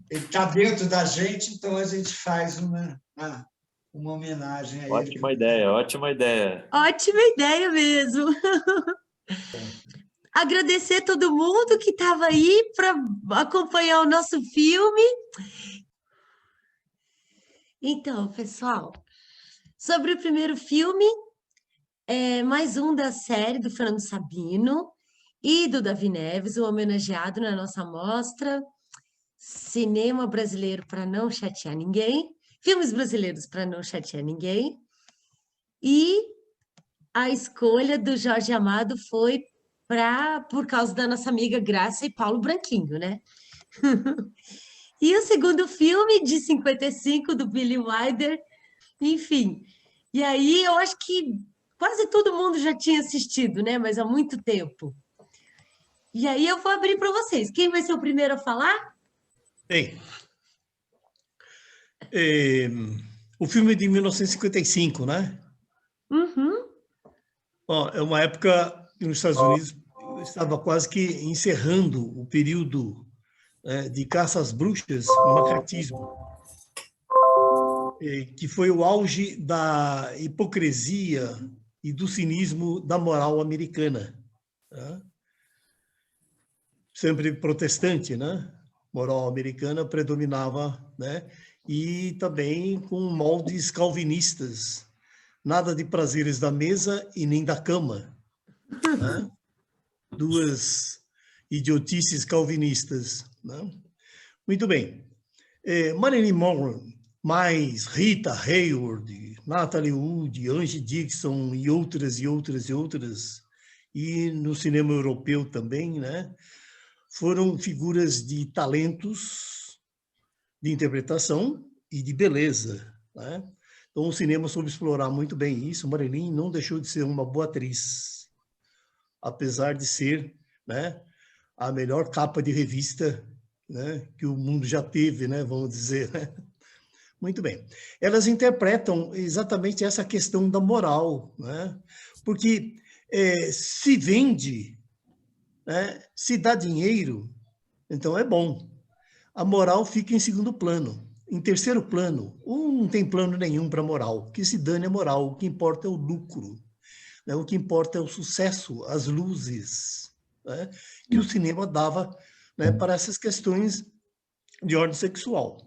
Ele está dentro da gente, então a gente faz uma homenagem a ele. Ótima ideia. Ótima ideia mesmo. Agradecer todo mundo que estava aí para acompanhar o nosso filme. Então, pessoal, sobre o primeiro filme, mais um da série do Fernando Sabino e do Davi Neves, um homenageado na nossa mostra. Cinema brasileiro para não chatear ninguém, filmes brasileiros para não chatear ninguém, e a escolha do Jorge Amado foi por causa da nossa amiga Graça e Paulo Branquinho, né? E o segundo filme, de 55, do Billy Wilder, enfim. E aí eu acho que quase todo mundo já tinha assistido, né? Mas há muito tempo. E aí eu vou abrir para vocês. Quem vai ser o primeiro a falar? Bem, o filme é de 1955, né? Uhum. Bom, é uma época que nos Estados Unidos estava quase que encerrando o período de caça às bruxas, o macartismo, que foi o auge da hipocrisia e do cinismo da moral americana. Né? Sempre protestante, né? Moral americana predominava, né? E também com moldes calvinistas. Nada de prazeres da mesa e nem da cama. Né? Duas idiotices calvinistas. Né? Muito bem. Marilyn Monroe, mais Rita Hayworth, Natalie Wood, Angie Dixon e outras. E no cinema europeu também, né? Foram figuras de talentos, de interpretação e de beleza. Né? Então, o cinema soube explorar muito bem isso. Marilyn não deixou de ser uma boa atriz, apesar de ser, né, a melhor capa de revista, né, que o mundo já teve, né, vamos dizer. Né? Muito bem. Elas interpretam exatamente essa questão da moral, né? Porque se vende... né? Se dá dinheiro, então é bom. A moral fica em segundo plano. Em terceiro plano, não tem plano nenhum para a moral. O que se dane a moral, o que importa é o lucro. Né? O que importa é o sucesso, as luzes, né? Que o cinema dava, né, para essas questões de ordem sexual.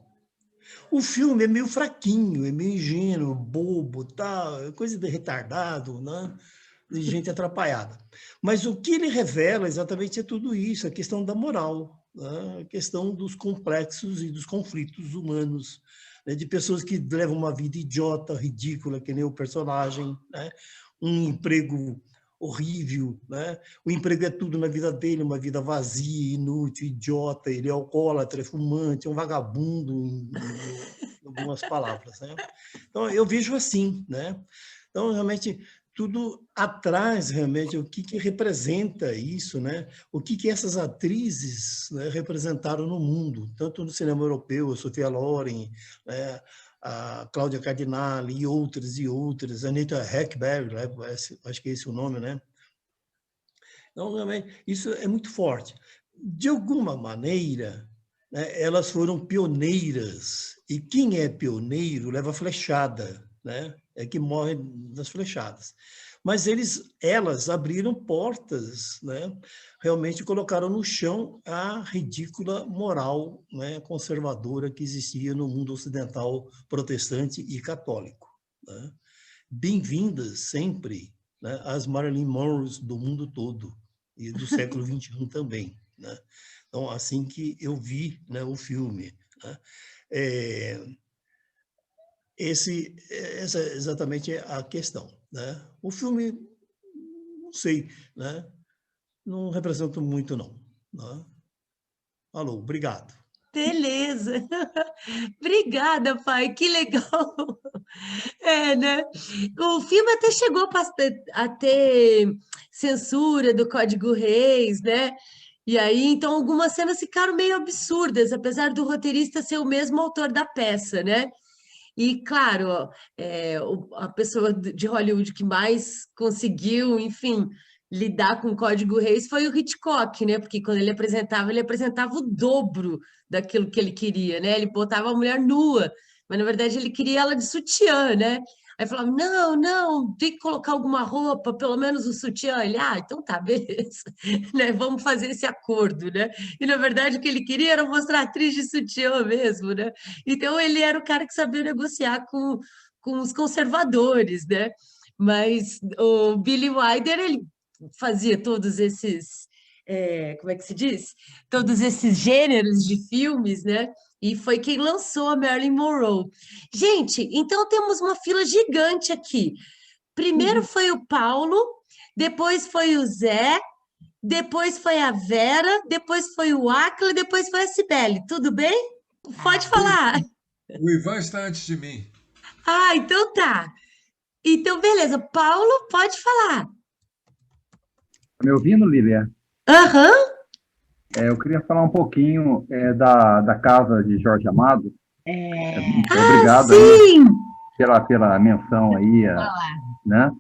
O filme é meio fraquinho, é meio ingênuo, bobo, tal, coisa de retardado, né? De gente atrapalhada. Mas o que ele revela exatamente é tudo isso, a questão da moral, né? A questão dos complexos e dos conflitos humanos, né? De pessoas que levam uma vida idiota, ridícula, que nem o personagem, né? Um emprego horrível, né? O emprego é tudo na vida dele, uma vida vazia, inútil, idiota, ele é alcoólatra, é fumante, é um vagabundo, em algumas palavras, né? Então, eu vejo assim, né? Então, realmente... tudo atrás, realmente, o que representa isso, né? O que essas atrizes, né, representaram no mundo, tanto no cinema europeu, a Sophia Loren, né, a Cláudia Cardinale e outras, Anita Ekberg, né, acho que é esse o nome, né? Então, realmente, isso é muito forte. De alguma maneira, né, elas foram pioneiras, e quem é pioneiro leva flechada, né? É que morre nas flechadas. Mas elas abriram portas, né? Realmente colocaram no chão a ridícula moral, né, conservadora que existia no mundo ocidental protestante e católico. Né? bem-vindas sempre, né, as Marilyn Monroes do mundo todo e do século XXI também, né? Então, assim que eu vi, né, o filme, né? Essa é exatamente a questão, né? O filme, não sei, né? Não representa muito, não, né? Alô, obrigado. Beleza. Obrigada, pai. Que legal. É, né? O filme até chegou a ter censura do Código Reis, né? E aí, então, algumas cenas ficaram meio absurdas, apesar do roteirista ser o mesmo autor da peça, né? E, claro, ó, a pessoa de Hollywood que mais conseguiu, enfim, lidar com o Código Reis foi o Hitchcock, né? Porque quando ele apresentava o dobro daquilo que ele queria, né? Ele botava a mulher nua, mas na verdade ele queria ela de sutiã, né? Aí falava, não, não, tem que colocar alguma roupa, pelo menos o sutiã. Ele, então tá, beleza, né? Vamos fazer esse acordo, né? E na verdade o que ele queria era mostrar a atriz de sutiã mesmo, né? Então ele era o cara que sabia negociar com os conservadores, né? Mas o Billy Wilder, ele fazia todos esses, como é que se diz? Todos esses gêneros de filmes, né? E foi quem lançou a Marilyn Monroe. Gente, então temos uma fila gigante aqui. Primeiro foi o Paulo, depois foi o Zé, depois foi a Vera, depois foi o Acla, depois foi a Cibele. Tudo bem? Pode falar. O Ivan está antes de mim. Então tá. Então, beleza. Paulo, pode falar. Me ouvindo, Lívia? Aham. Eu queria falar um pouquinho da casa de Jorge Amado. Obrigado sim! aí pela menção aí, né?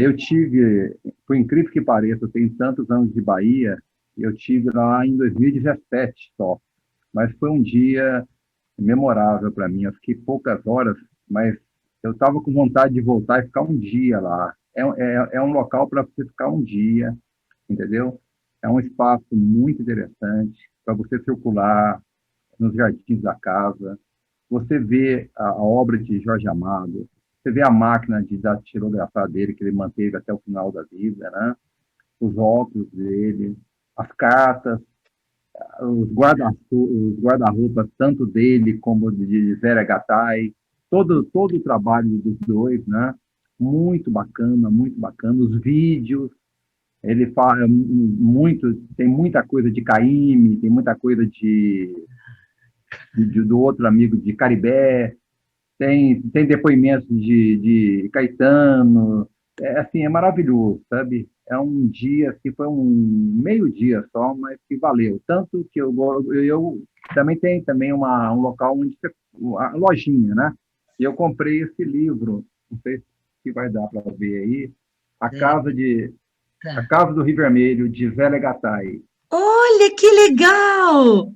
Eu tive, por incrível que pareça, eu tenho tantos anos de Bahia, eu tive lá em 2017 só, mas foi um dia memorável para mim. Eu fiquei poucas horas, mas eu estava com vontade de voltar e ficar um dia lá. É um local para você ficar um dia, entendeu? É um espaço muito interessante para você circular nos jardins da casa. Você vê a obra de Jorge Amado, você vê a máquina de datilografar dele, que ele manteve até o final da vida, né? Os óculos dele, as cartas, os guarda-roupas, tanto dele como de Vera Gattai, todo o trabalho dos dois, né? Muito bacana, os vídeos. Ele fala muito, tem muita coisa de Caymmi, tem muita coisa do outro amigo de Caribé, tem depoimentos de Caetano, assim, é maravilhoso, sabe? É um dia, assim, foi um meio-dia só, mas que valeu. Tanto que eu também tem também um local onde uma lojinha, né? E eu comprei esse livro, não sei se vai dar para ver aí, A Casa do Rio Vermelho, de Zélia Gattai. Olha, que legal!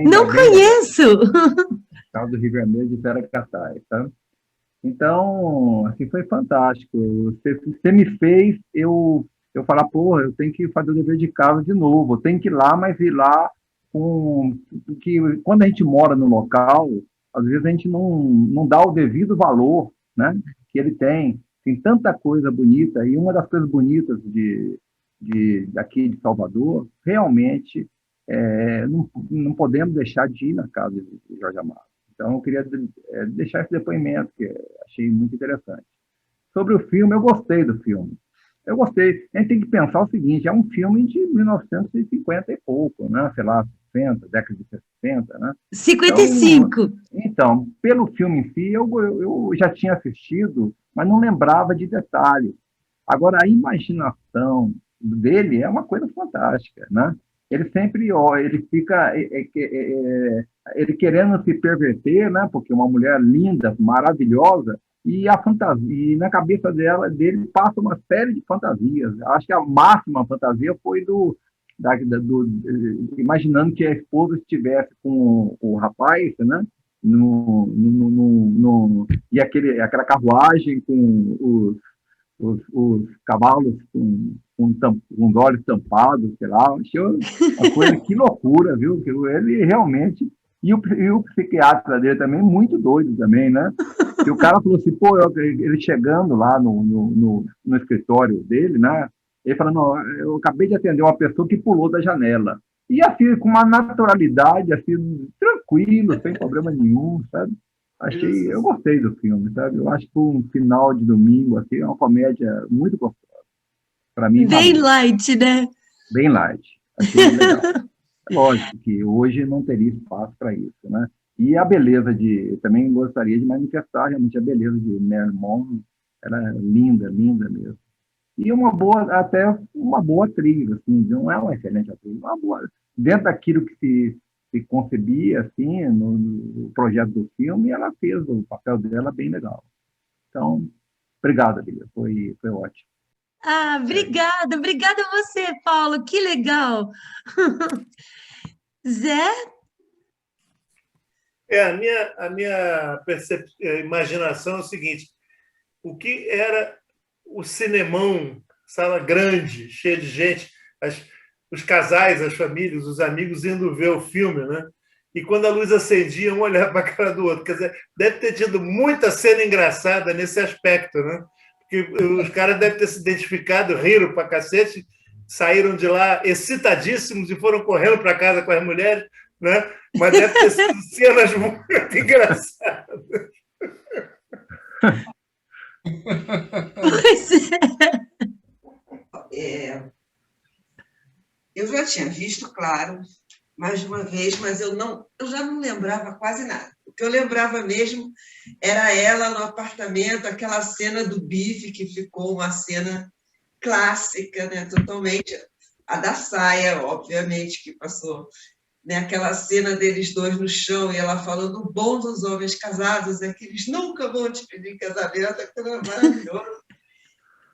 Não Bem conheço! Casa do Rio Vermelho, de Zélia Gattai, tá? Então, assim, foi fantástico. Você me fez eu falar, porra, eu tenho que fazer o dever de casa de novo, eu tenho que ir lá, mas ir lá porque quando a gente mora no local, às vezes a gente não dá o devido valor, né, que ele tem. Tem tanta coisa bonita, e uma das coisas bonitas daqui de Salvador, realmente, não podemos deixar de ir na casa de Jorge Amado. Então, eu queria deixar esse depoimento, que achei muito interessante. Sobre o filme, eu gostei do filme. Eu gostei. A gente tem que pensar o seguinte, é um filme de 1950 e pouco, né? Sei lá, 60, década de 60, né? 55. Então, pelo filme em si, eu já tinha assistido, mas não lembrava de detalhes. Agora, a imaginação dele é uma coisa fantástica, né? Ele sempre, ele fica, ele querendo se perverter, né? Porque uma mulher linda, maravilhosa, e a fantasia, e na cabeça dele passa uma série de fantasias. Acho que a máxima fantasia foi imaginando que a esposa estivesse com o rapaz, né? E aquela carruagem com os cavalos com os olhos tampados, sei lá, achei uma coisa, que loucura, viu? Ele realmente E o psiquiatra dele também, muito doido também, né? E o cara falou assim, pô, ele chegando lá no escritório dele, né? Ele falou, não, eu acabei de atender uma pessoa que pulou da janela. E assim, com uma naturalidade, assim, tranquilo, sem problema nenhum, sabe? Eu gostei do filme, sabe? Eu acho que um final de domingo, assim, é uma comédia muito gostosa. Para mim, Bem valeu. light, né? Bem light. Achei legal. Lógico que hoje não teria espaço para isso, né? E a beleza eu também gostaria de manifestar realmente a beleza de Marilyn Monroe. Ela é linda, linda mesmo. E até uma boa atriz, assim, não é uma excelente atriz, uma boa. Dentro daquilo que se concebia, assim, no projeto do filme, ela fez o papel dela bem legal. Então, obrigado, Bíblia, foi ótimo. Ah, obrigada a você, Paulo, que legal. Zé? A minha imaginação é o seguinte: o que era o cinemão, sala grande, cheia de gente, os casais, as famílias, os amigos indo ver o filme, né? E quando a luz acendia, um olhava para a cara do outro. Quer dizer, deve ter tido muita cena engraçada nesse aspecto, né? Porque os caras devem ter se identificado, riram para cacete, saíram de lá excitadíssimos e foram correndo para casa com as mulheres, né? Mas deve ter sido cenas muito engraçadas. Pois eu já tinha visto, claro, mais de uma vez, mas eu já não lembrava quase nada. O que eu lembrava mesmo era ela no apartamento, aquela cena do bife, que ficou uma cena clássica, né? Totalmente. A da saia, obviamente, que passou. Né? Aquela cena deles dois no chão e ela falando o bom dos homens casados é que eles nunca vão te pedir casamento, aquilo é maravilhoso.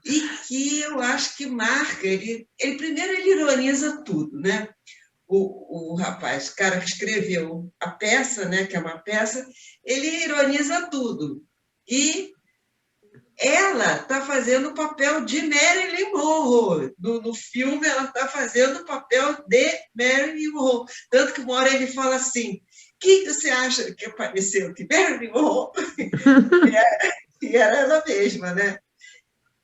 E que eu acho que marca, primeiro ele ironiza tudo, né? O rapaz, cara que escreveu a peça, né, que é uma peça, ele ironiza tudo. E ela está fazendo o papel de Marilyn Monroe. No filme, ela está fazendo o papel de Marilyn Monroe. Tanto que uma hora ele fala assim, quem você acha que apareceu? Que Marilyn Monroe? E era ela mesma, né?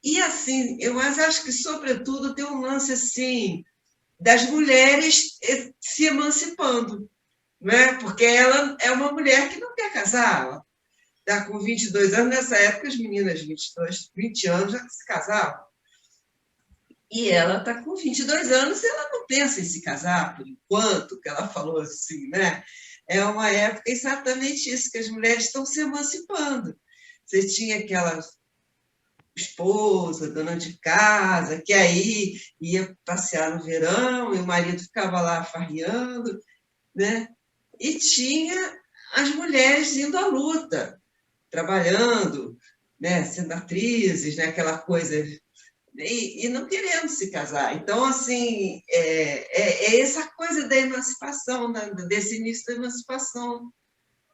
E assim, eu acho que, sobretudo, tem um lance assim, das mulheres se emancipando, né? Porque ela é uma mulher que não quer casar, ela está com 22 anos, nessa época as meninas de 20 anos já se casavam. E ela está com 22 anos e ela não pensa em se casar, por enquanto, que ela falou assim, né? É uma época exatamente isso, que as mulheres estão se emancipando. Você tinha aquela esposa, dona de casa, que aí ia passear no verão e o marido ficava lá farreando, né? E tinha as mulheres indo à luta, trabalhando, né? Sendo atrizes, né? Aquela coisa, e não querendo se casar. Então, assim, é essa coisa da emancipação, desse início da emancipação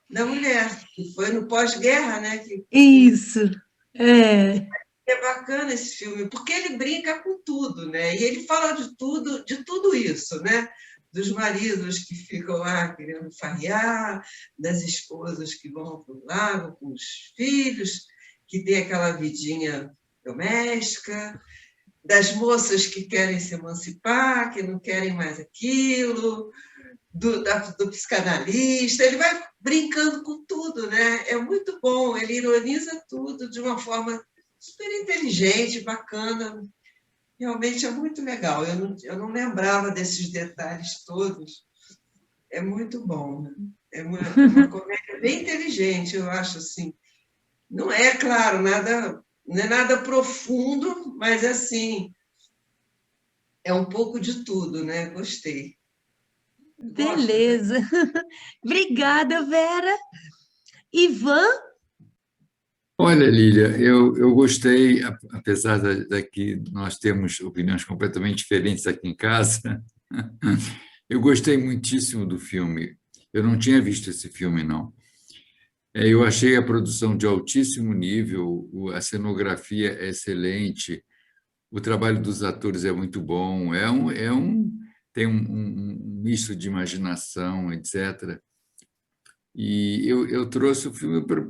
da mulher, que foi no pós-guerra, né? Isso, é. É bacana esse filme, porque ele brinca com tudo, né? E ele fala de tudo isso, né? Dos maridos que ficam lá querendo farrear, das esposas que vão para o lago com os filhos, que tem aquela vidinha doméstica, das moças que querem se emancipar, que não querem mais aquilo, do psicanalista. Ele vai brincando com tudo, né? É muito bom, ele ironiza tudo de uma forma super inteligente, bacana. Realmente é muito legal. Eu não lembrava desses detalhes todos. É muito bom, né? É uma comédia bem inteligente, eu acho assim. Não é, claro, não é nada profundo, mas assim, é um pouco de tudo, né? Gostei. Beleza. Obrigada, Vera. Ivan? Olha, Lília, eu gostei, apesar daqui nós temos opiniões completamente diferentes aqui em casa, eu gostei muitíssimo do filme. Eu não tinha visto esse filme, não. Eu achei a produção de altíssimo nível, a cenografia é excelente, o trabalho dos atores é muito bom, tem um misto de imaginação, etc. E eu trouxe o filme para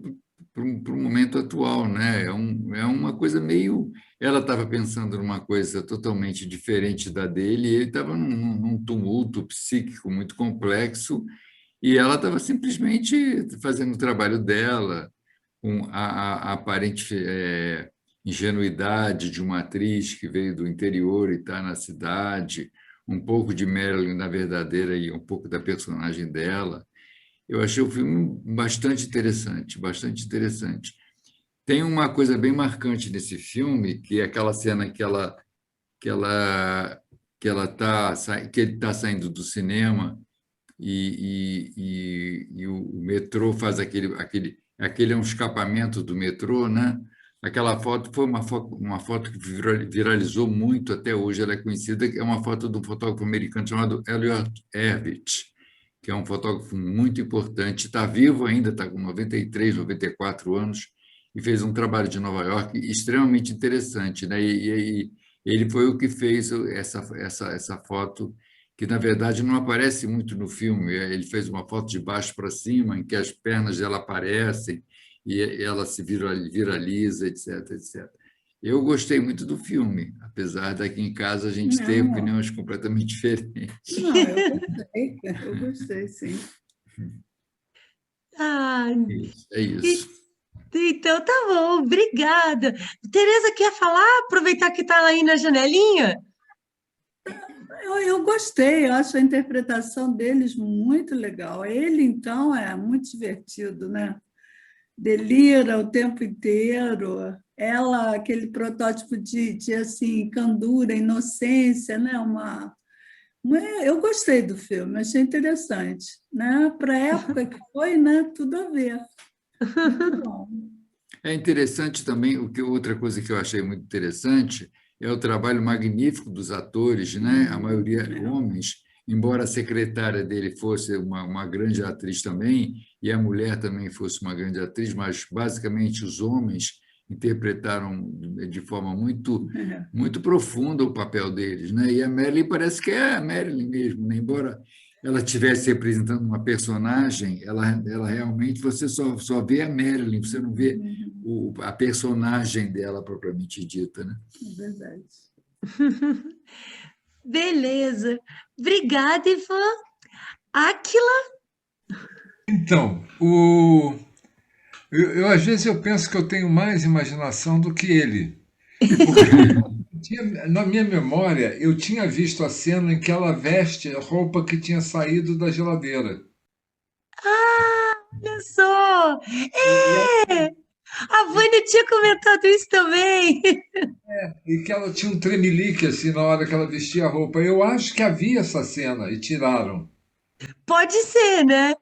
o momento atual, né? É uma coisa meio... Ela estava pensando numa coisa totalmente diferente da dele, e ele estava num tumulto psíquico muito complexo, e ela estava simplesmente fazendo o trabalho dela, com a aparente ingenuidade de uma atriz que veio do interior e está na cidade, um pouco de Marilyn na verdadeira e um pouco da personagem dela. Eu achei o filme bastante interessante, bastante interessante. Tem uma coisa bem marcante nesse filme, que é aquela cena que ele está saindo do cinema e o metrô faz aquele é um escapamento do metrô, né? Aquela foto foi uma foto que viralizou muito até hoje, ela é conhecida, é uma foto de um fotógrafo americano chamado Elliot Erwitt, que é um fotógrafo muito importante, está vivo ainda, está com 93, 94 anos, e fez um trabalho de Nova York extremamente interessante, né? E ele foi o que fez essa foto, que, na verdade, não aparece muito no filme. Ele fez uma foto de baixo para cima, em que as pernas dela aparecem e ela se viraliza, etc, etc. Eu gostei muito do filme, apesar daqui em casa a gente ter opiniões completamente diferentes. Não, eu gostei, sim. É isso. Então tá bom, obrigada. Tereza, quer falar? Aproveitar que está aí na janelinha? Eu gostei, eu acho a interpretação deles muito legal. Ele, então, é muito divertido, né? Delira o tempo inteiro. Ela, aquele protótipo de assim, candura, inocência, né? Eu gostei do filme, achei interessante, né? Para a época que foi, né? Tudo a ver. Muito bom. É interessante também, outra coisa que eu achei muito interessante é o trabalho magnífico dos atores, né? A maioria homens, embora a secretária dele fosse uma grande atriz também, e a mulher também fosse uma grande atriz, mas basicamente os homens interpretaram de forma muito profunda o papel deles, né? E a Marilyn parece que é a Marilyn mesmo, né? Embora ela estivesse representando uma personagem, ela realmente, você só vê a Marilyn, você não vê a personagem dela propriamente dita, né? É verdade. Beleza. Obrigada, Ivan. Áquila? Então, às vezes eu penso que eu tenho mais imaginação do que ele. Na minha memória, eu tinha visto a cena em que ela veste a roupa que tinha saído da geladeira. Olha só! A Vânia tinha comentado isso também. E que ela tinha um tremelique assim na hora que ela vestia a roupa. Eu acho que havia essa cena e tiraram. Pode ser, né?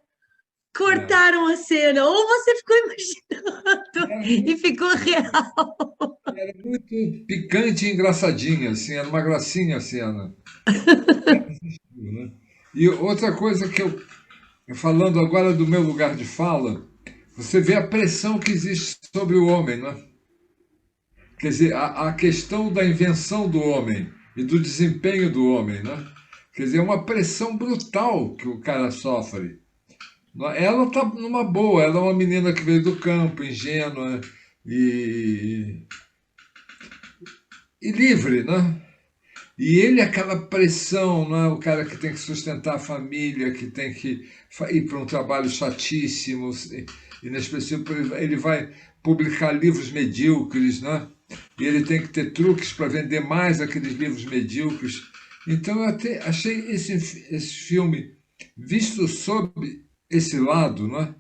Cortaram a cena, ou você ficou imaginando e ficou real. Era muito picante e engraçadinha, assim, era uma gracinha a cena. E outra coisa que falando agora do meu lugar de fala, você vê a pressão que existe sobre o homem, né? Quer dizer, a questão da invenção do homem e do desempenho do homem, né? Quer dizer, é uma pressão brutal que o cara sofre. Ela está numa boa, ela é uma menina que veio do campo, ingênua e livre, né? E ele, aquela pressão, né? O cara que tem que sustentar a família, que tem que ir para um trabalho chatíssimo, inexpressivo, ele vai publicar livros medíocres, né? E ele tem que ter truques para vender mais aqueles livros medíocres. Então, eu até achei esse filme, visto sob esse lado, né,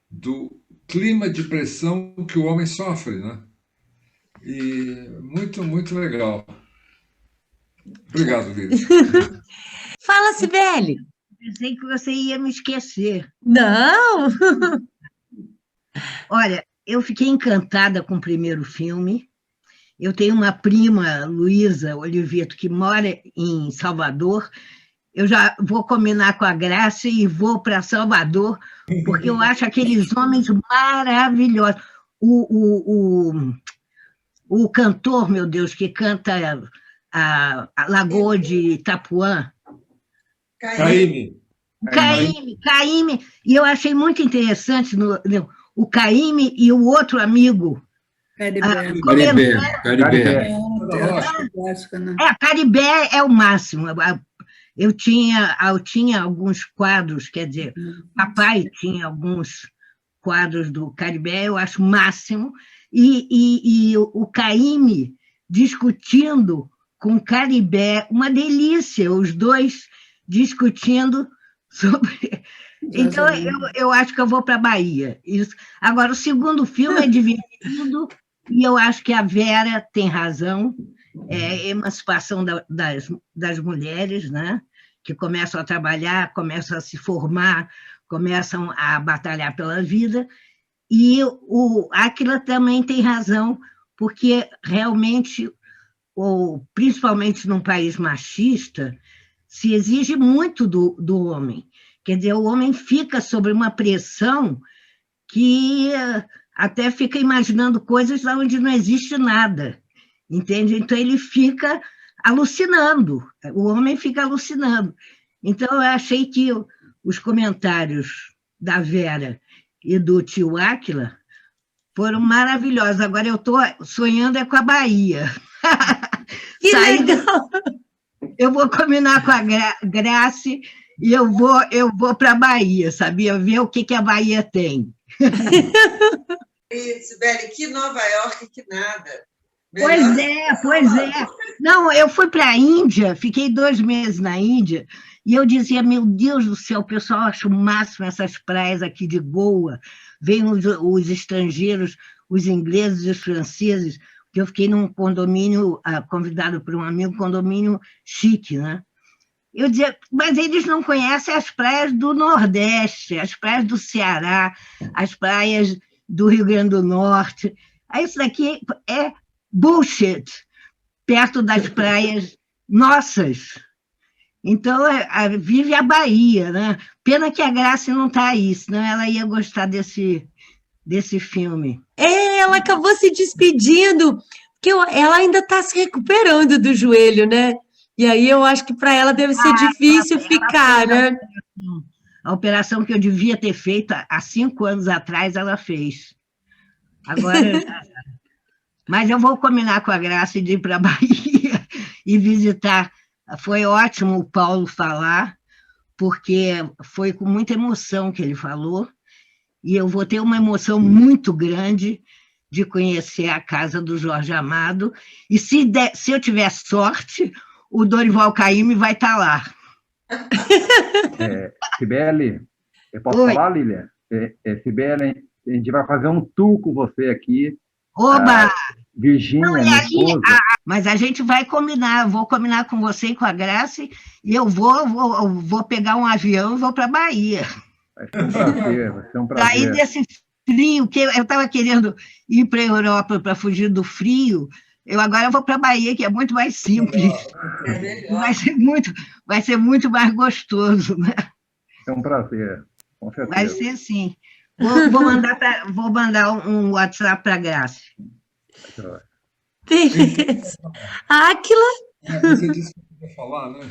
do clima de pressão que o homem sofre, né? E muito, muito legal. Obrigado, Lídia. Fala, Cibele. Pensei que você ia me esquecer. Não! Olha, eu fiquei encantada com o primeiro filme. Eu tenho uma prima, Luísa Oliveto, que mora em Salvador. Eu já vou combinar com a Graça e vou para Salvador, porque eu acho aqueles homens maravilhosos. O cantor, meu Deus, que canta a Lagoa de Itapuã. Caymmi. Caymmi, e eu achei muito interessante o Caymmi e o outro amigo. Caribé. Caribé é o máximo. Eu tinha alguns quadros, quer dizer, papai tinha alguns quadros do Caribé, eu acho o máximo, e o Caymmi discutindo com Caribé, uma delícia, os dois discutindo sobre... Então, eu acho que eu vou para a Bahia. Isso. Agora, o segundo filme é divertido, e eu acho que a Vera tem razão, é a emancipação das mulheres, né? Que começam a trabalhar, começam a se formar, começam a batalhar pela vida, e o Átila também tem razão, porque realmente, principalmente num país machista, se exige muito do homem. Quer dizer, o homem fica sob uma pressão que até fica imaginando coisas onde não existe nada, entende? Então, ele fica alucinando, o homem fica alucinando. Então, eu achei que os comentários da Vera e do tio Átila foram maravilhosos. Agora, eu estou sonhando com a Bahia. Que legal! Eu vou combinar com a Grace e eu vou para a Bahia, sabia? Ver o que a Bahia tem. Sibeli, que Nova York, que nada. Pois é. Não, eu fui para a Índia, fiquei 2 meses na Índia, e eu dizia, meu Deus do céu, o pessoal acha o máximo essas praias aqui de Goa, vêm os estrangeiros, os ingleses e os franceses, porque eu fiquei num condomínio, convidado por um amigo, condomínio chique, né? Eu dizia, mas eles não conhecem as praias do Nordeste, as praias do Ceará, as praias do Rio Grande do Norte. Aí isso daqui é bullshit, perto das praias nossas. Então, vive a Bahia, né? Pena que a Graça não está aí, senão ela ia gostar desse filme. Ela acabou se despedindo, porque ela ainda está se recuperando do joelho, né? E aí eu acho que para ela deve ser difícil ficar, né? A operação que eu devia ter feito há 5 anos atrás, ela fez. Agora... Mas eu vou combinar com a Graça de ir para a Bahia e visitar. Foi ótimo o Paulo falar, porque foi com muita emoção que ele falou, e eu vou ter uma emoção muito grande de conhecer a casa do Jorge Amado, e se eu tiver sorte, o Dorival Caymmi vai estar lá. Sibeli, eu posso falar, Lília? Sibeli, a gente vai fazer um tour com você aqui. Oba! Virgínia, minha esposa. Mas a gente vai combinar, vou combinar com você e com a Graça, e eu vou pegar um avião e vou para a Bahia. Vai ser um prazer, vai ser um prazer. Sair desse frio, que eu estava querendo ir para a Europa para fugir do frio, agora eu vou para a Bahia, que é muito mais simples. Vai ser muito mais gostoso, né? É um prazer, com certeza. Vai ser sim. Vou mandar um WhatsApp para a Graça. Beleza. Átila? Você disse que eu ia falar, né?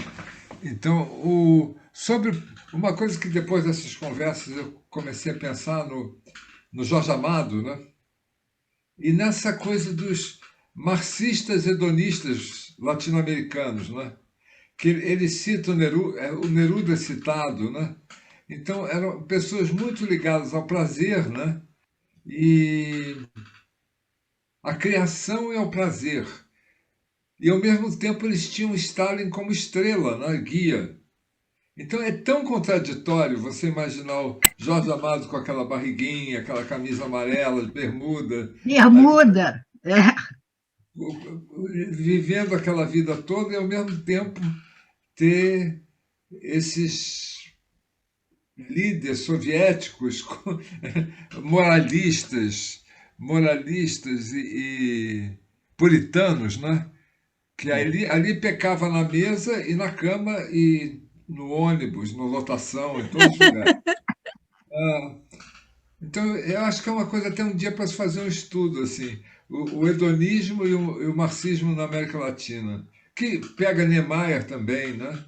Então, sobre uma coisa que depois dessas conversas eu comecei a pensar no Jorge Amado, né? E nessa coisa dos marxistas hedonistas latino-americanos, né? Que ele cita o Neruda é citado, né? Então, eram pessoas muito ligadas ao prazer, né? E a criação e ao prazer. E, ao mesmo tempo, eles tinham Stalin como estrela, né? Guia. Então, é tão contraditório você imaginar o Jorge Amado com aquela barriguinha, aquela camisa amarela, bermuda. Bermuda! Vivendo aquela vida toda e, ao mesmo tempo, ter esses líderes soviéticos moralistas e puritanos, né? Que ali pecava na mesa e na cama e no ônibus, na lotação, em todos os lugares. Então, eu acho que é uma coisa até um dia para se fazer um estudo, assim, o hedonismo e o marxismo na América Latina, que pega Niemeyer também, né?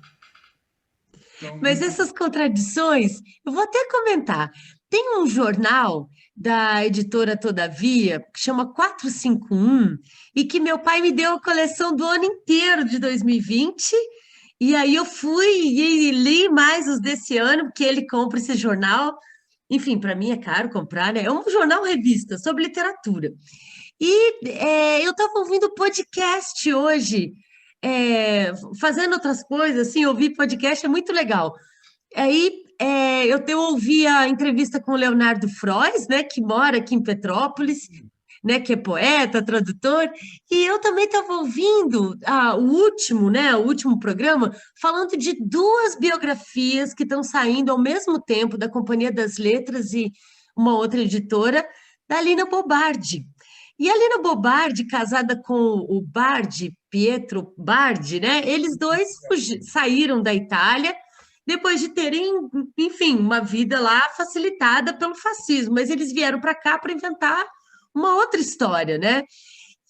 Mas essas contradições, eu vou até comentar. Tem um jornal da editora Todavia, que chama 451, e que meu pai me deu a coleção do ano inteiro de 2020, e aí eu fui e li mais os desse ano, porque ele compra esse jornal. Enfim, para mim é caro comprar, né? É um jornal revista sobre literatura. E eu estava ouvindo podcast hoje, fazendo outras coisas, assim, ouvir podcast é muito legal. Aí eu ouvi a entrevista com o Leonardo Frois, né, que mora aqui em Petrópolis, né, que é poeta, tradutor, e eu também estava ouvindo o último programa, falando de duas biografias que estão saindo ao mesmo tempo, da Companhia das Letras e uma outra editora, da Lina Bobardi. E a Lina Bobardi, casada com o Bardi, Pietro Bardi, né? Eles dois saíram da Itália depois de terem, enfim, uma vida lá facilitada pelo fascismo, mas eles vieram para cá para inventar uma outra história, né?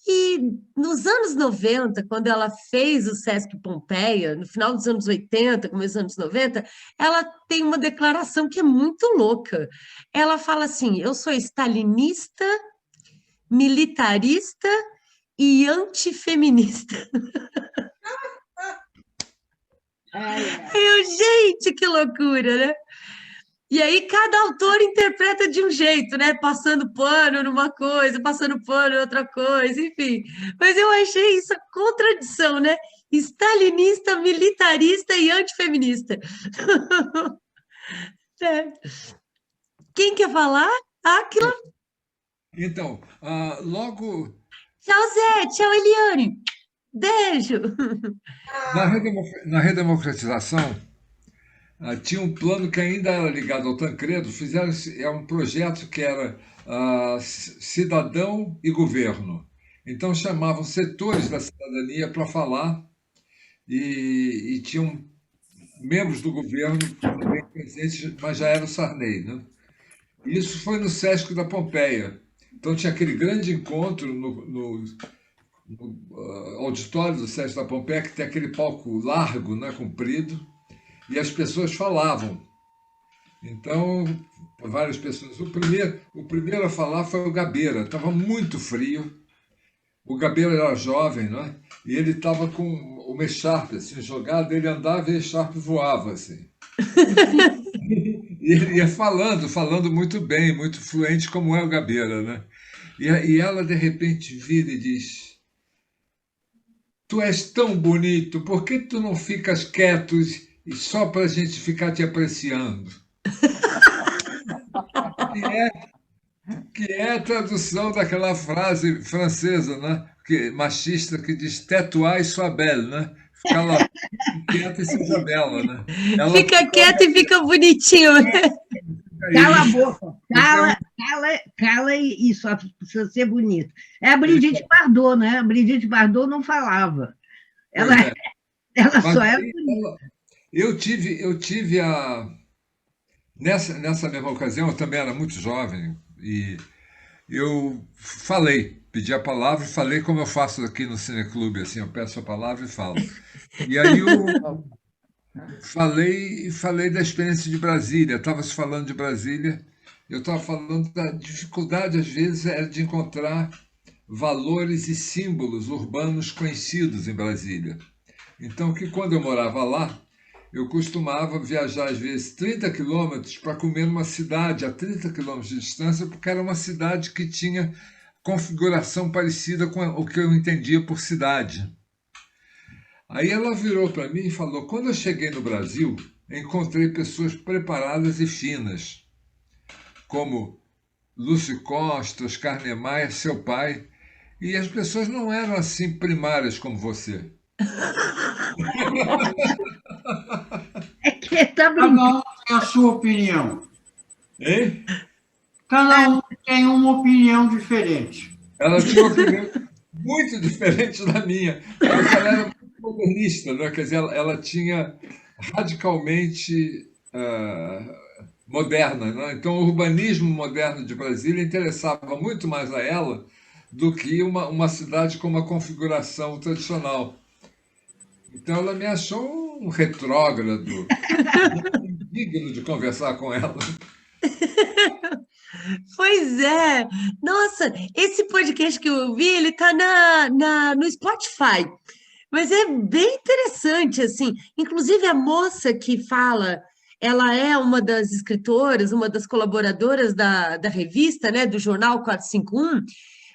E nos anos 90, quando ela fez o Sesc Pompeia, no final dos anos 80, começo dos anos 90, ela tem uma declaração que é muito louca. Ela fala assim: eu sou stalinista, militarista e antifeminista. Gente, que loucura, né? E aí cada autor interpreta de um jeito, né? Passando pano numa coisa, passando pano em outra coisa, enfim. Mas eu achei isso a contradição, né? Stalinista, militarista e antifeminista. Quem quer falar? Áquila? Então, logo... Tchau, Zé. Tchau, Eliane. Beijo. Na redemocratização, tinha um plano que ainda era ligado ao Tancredo. Fizeram um projeto que era cidadão e governo. Então, chamavam setores da cidadania para falar e tinham membros do governo também presentes, mas já era o Sarney, né? Isso foi no Sesc da Pompeia. Então, tinha aquele grande encontro no auditório do Sesc da Pompeia, que tem aquele palco largo, né, comprido, e as pessoas falavam. Então, várias pessoas. O primeiro a falar foi o Gabeira. Estava muito frio. O Gabeira era jovem, né? E ele estava com uma echarpe assim, jogada, ele andava e a echarpe voava assim. E ele ia falando muito bem, muito fluente, como é o Gabeira, né? E ela, de repente, vira e diz: tu és tão bonito, por que tu não ficas quieto e só para a gente ficar te apreciando? Que é a tradução daquela frase francesa, né? Machista, que diz tête-toi et sois belle, né? Fica lá quieta e seja bela, né? Fica quieta e fica bonitinho, né? Cala a boca, cala e só precisa ser bonito. É a Brigitte Bardot, né? A Brigitte Bardot não falava. Ela só era bonita. Eu tive nessa mesma ocasião, eu também era muito jovem, e eu pedi a palavra e falei como eu faço aqui no Cineclube, assim, eu peço a palavra e falo. E aí eu falei da experiência de Brasília. Estava se falando de Brasília, eu estava falando da dificuldade, às vezes, era de encontrar valores e símbolos urbanos conhecidos em Brasília. Então, que quando eu morava lá, eu costumava viajar, às vezes, 30 quilômetros para comer numa cidade a 30 quilômetros de distância, porque era uma cidade que tinha configuração parecida com o que eu entendia por cidade. Aí ela virou para mim e falou: quando eu cheguei no Brasil, encontrei pessoas preparadas e finas, como Lúcio Costa, Oscar Niemeyer, seu pai, e as pessoas não eram assim primárias como você. É que tá Cada um tem a sua opinião. Hein? Cada um tem uma opinião diferente. Ela tinha uma opinião muito diferente da minha. Ela era muito modernista, né? Quer dizer, ela tinha radicalmente moderna, né? Então, o urbanismo moderno de Brasília interessava muito mais a ela do que uma cidade com uma configuração tradicional. Então ela me achou um retrógrado, digno de conversar com ela. Pois é. Nossa, esse podcast que eu ouvi, ele tá no Spotify. Mas é bem interessante, assim. Inclusive, a moça que fala, ela é uma das escritoras, uma das colaboradoras da revista, né, do jornal 451,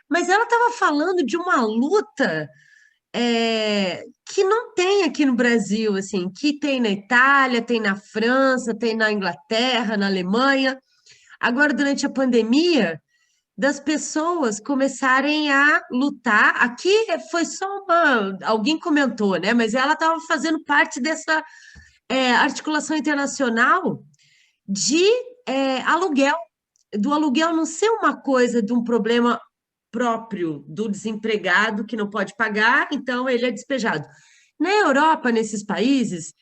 mas ela estava falando de uma luta que não tem aqui no Brasil, assim, que tem na Itália, tem na França, tem na Inglaterra, na Alemanha. Agora, durante a pandemia, das pessoas começarem a lutar. Aqui foi só alguém comentou, né? Mas ela estava fazendo parte dessa articulação internacional de aluguel, do aluguel não ser uma coisa de um problema próprio do desempregado que não pode pagar, então ele é despejado. Na Europa, nesses países,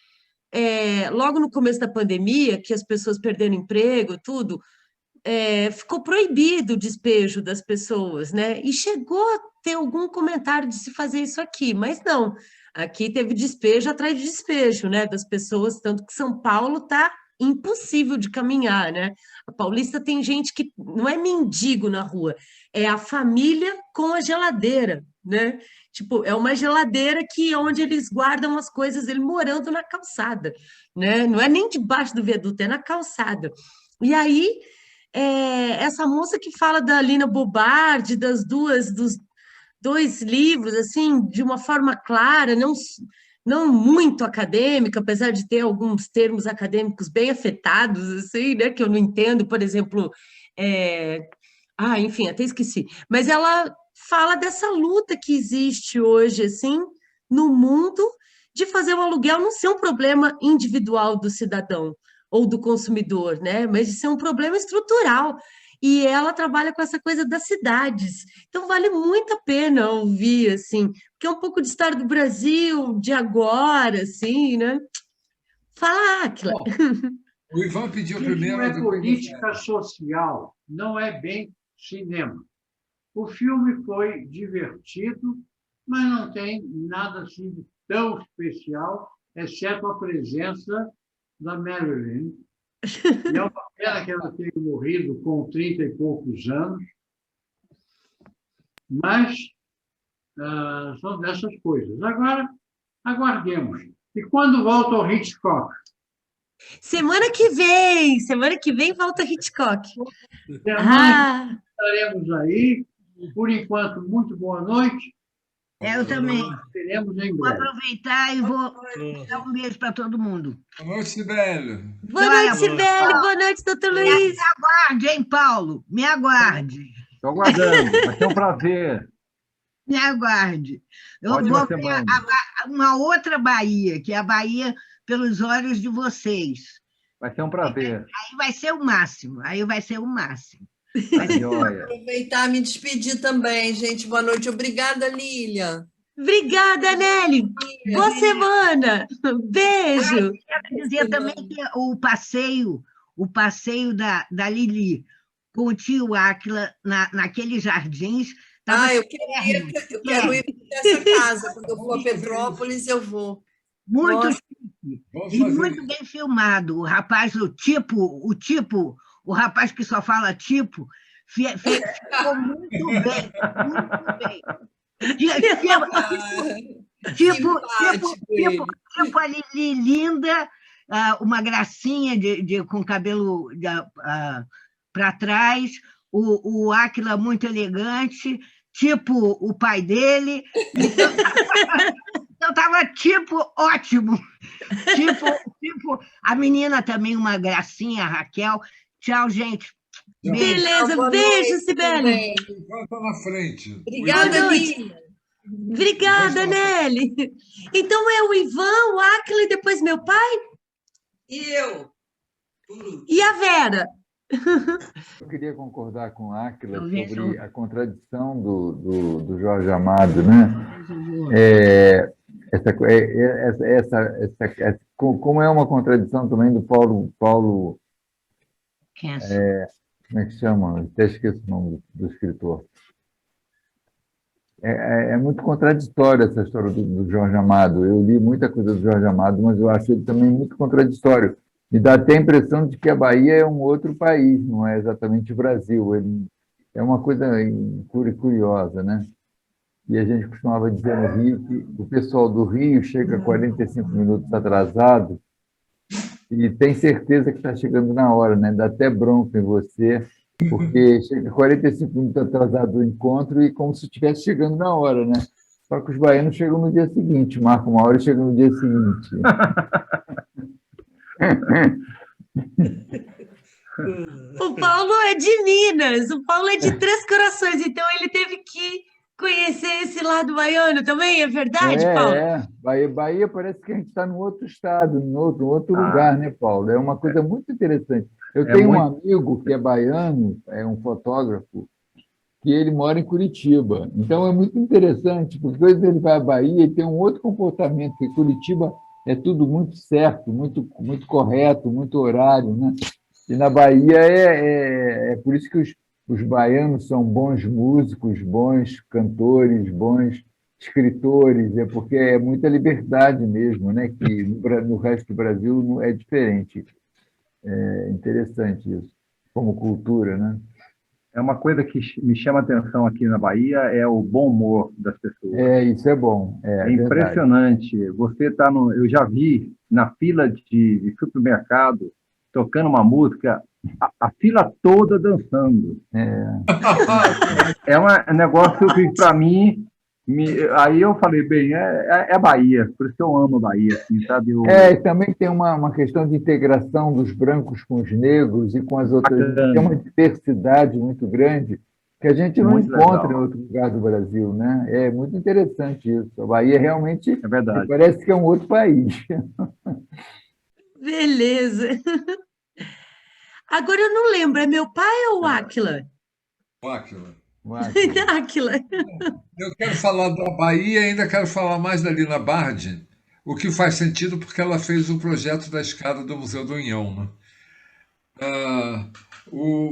logo no começo da pandemia, que as pessoas perderam emprego, tudo, ficou proibido o despejo das pessoas, né? E chegou a ter algum comentário de se fazer isso aqui, mas não. Aqui teve despejo atrás de despejo, né? Das pessoas, tanto que São Paulo está impossível de caminhar, né? A Paulista tem gente que não é mendigo na rua, é a família com a geladeira, né? Tipo, é uma geladeira que onde eles guardam as coisas, ele morando na calçada, né? Não é nem debaixo do viaduto, é na calçada. E aí essa moça que fala da Lina Bobardi, dos dois livros, assim, de uma forma clara, não muito acadêmica, apesar de ter alguns termos acadêmicos bem afetados, assim, né, que eu não entendo, por exemplo, enfim, até esqueci. Mas ela fala dessa luta que existe hoje, assim, no mundo, de fazer o aluguel não ser um problema individual do cidadão, ou do consumidor, né? Mas de ser um problema estrutural. E ela trabalha com essa coisa das cidades. Então, vale muito a pena ouvir, assim, porque é um pouco de história do Brasil, de agora, assim, né? Fala, Áquila. O Ivan pediu Isso primeiro. é política social, não é bem cinema. O filme foi divertido, mas não tem nada assim de tão especial, exceto a presença da Marilyn. E é uma pena que ela tenha morrido com 30 e poucos anos, mas são dessas coisas. Agora, aguardemos. E quando volta o Hitchcock? Semana que vem volta Hitchcock. Estaremos aí. Por enquanto, muito boa noite. Eu também. Teremos em Vou breve. aproveitar e vou dar um beijo para todo mundo. Boa noite, Sibeli. Boa noite, Sibeli. Boa noite, doutor Luiz. Me aguarde, hein, Paulo? Me aguarde. Estou aguardando. Vai ser um prazer. Me aguarde. Eu Ótima vou ver semana. uma outra Bahia, que é a Bahia pelos olhos de vocês. Vai ser um prazer. Aí vai ser o máximo. Aí vai ser o máximo. Aproveitar e me despedir também, gente. Boa noite. Obrigada, Lília. Obrigada, Nelly. Boa semana. Beijo. Quero dizer também que o passeio da Lili com o tio Áquila naqueles jardins. Eu quero ir para essa casa. Quando eu for a Petrópolis, eu vou. Muito chique. E muito bem filmado. O rapaz, o rapaz que só fala ficou muito bem, muito bem. Tipo a Lili linda, uma gracinha com cabelo para trás, o Áquila muito elegante, tipo o pai dele. Então estava ótimo. Tipo, a menina também, uma gracinha, a Raquel. Tchau, gente. Beleza, beijo, Sibeli. Volta na frente. Obrigada, Lília. Obrigada, Nelly. Então é o Ivan, o Áquila e depois meu pai? E eu. E a Vera? Eu queria concordar com a Áquila sobre a contradição do Jorge Amado, né? Como é uma contradição também do Paulo como é que chama? Até esqueço o nome do escritor. É muito contraditório essa história do Jorge Amado. Eu li muita coisa do Jorge Amado, mas eu acho ele também muito contraditório. Me dá até a impressão de que a Bahia é um outro país, não é exatamente o Brasil. Ele é uma coisa curiosa, né? E a gente costumava dizer no Rio que o pessoal do Rio chega 45 minutos atrasado e tem certeza que está chegando na hora, né? Dá até bronca em você, porque chega 45 minutos atrasado do encontro e como se estivesse chegando na hora, né? Só que os baianos chegam no dia seguinte, marcam uma hora e chegam no dia seguinte. O Paulo é de Minas, o Paulo é de Três Corações, então ele teve que conhecer esse lado baiano também, é verdade, Paulo? Bahia parece que a gente está num outro estado, num outro lugar, né, Paulo? É uma coisa muito interessante. Eu tenho um amigo que é baiano, é um fotógrafo, que ele mora em Curitiba. Então é muito interessante, porque quando ele vai à Bahia, ele tem um outro comportamento, porque Curitiba é tudo muito certo, muito correto, muito horário, né? E na Bahia é por isso que os baianos são bons músicos, bons cantores, bons escritores, é porque é muita liberdade mesmo, né? Que no resto do Brasil é diferente. É interessante isso, como cultura, né? É uma coisa que me chama a atenção aqui na Bahia, é o bom humor das pessoas. Isso é bom. É impressionante. Verdade. Você está no... Eu já vi na fila de supermercado, tocando uma música, a fila toda dançando. É um negócio que, para mim, aí eu falei, bem, é Bahia, por isso que eu amo a Bahia, assim, sabe? E também tem uma questão de integração dos brancos com os negros e com as outras. Tem uma diversidade muito grande que a gente não encontra em outro lugar do Brasil, né? É muito interessante isso. A Bahia realmente parece que é um outro país. Beleza. Agora eu não lembro, é meu pai ou o Áquila? O Áquila. Áquila. Eu quero falar da Bahia e ainda quero falar mais da Lina Bardi, o que faz sentido porque ela fez o projeto da escada do Museu do União, né?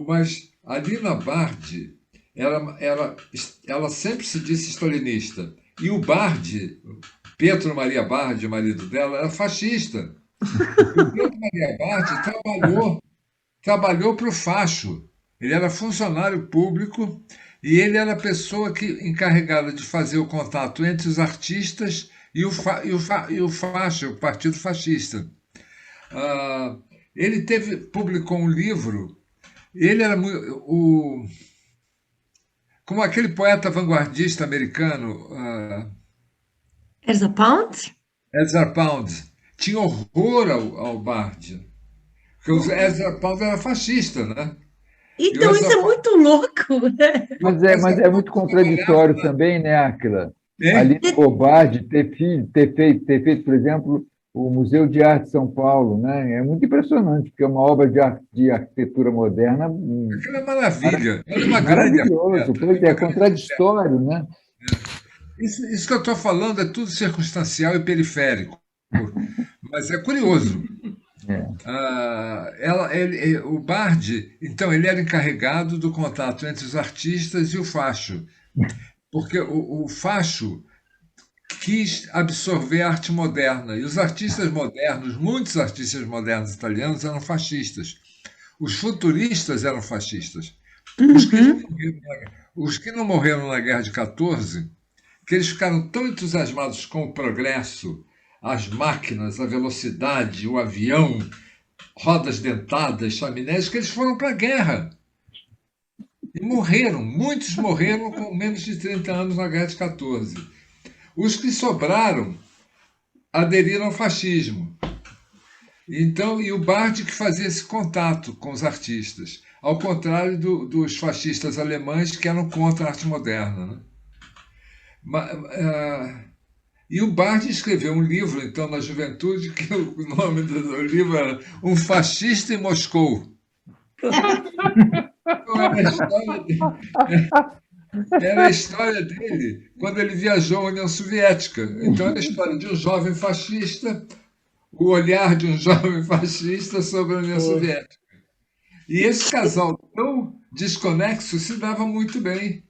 Mas a Lina Bardi, ela sempre se disse stalinista. E o Bardi, Pietro Maria Bardi, o marido dela, era fascista. E o Pietro Maria Bardi trabalhou para o Facho. Ele era funcionário público e ele era a pessoa encarregada de fazer o contato entre os artistas e o Facho, o Partido Fascista. Ele publicou um livro. Ele era como aquele poeta vanguardista americano. Ezra Pound? Ezra Pound. Tinha horror ao Bardi. Porque o Ezra Pound era fascista, né? Então isso é muito louco. Mas é muito contraditório também, né, Áquila? Ali no Bardi ter feito, por exemplo, o Museu de Arte de São Paulo, né? É muito impressionante, porque é uma obra de arquitetura moderna. Aquilo é maravilha. É uma maravilhoso, é contraditório, né? Isso que eu estou falando é tudo circunstancial e periférico, mas é curioso. O Bardi, então, ele era encarregado do contato entre os artistas e o Facho, porque o Facho quis absorver a arte moderna, e os artistas modernos, muitos artistas modernos italianos eram fascistas. Os futuristas eram fascistas. Os que não morreram na Guerra de 14, que eles ficaram tão entusiasmados com o progresso, as máquinas, a velocidade, o avião, rodas dentadas, chaminés, que eles foram para a guerra. E morreram. Muitos morreram com menos de 30 anos na Guerra de 14. Os que sobraram aderiram ao fascismo. Então, e o Bardi que fazia esse contato com os artistas, ao contrário dos fascistas alemães que eram contra a arte moderna, né? E o Bardi escreveu um livro, então, na juventude, que o nome do livro era Um Fascista em Moscou. Era a história dele quando ele viajou à União Soviética. Então, era a história de um jovem fascista, o olhar de um jovem fascista sobre a União Soviética. E esse casal tão desconexo se dava muito bem.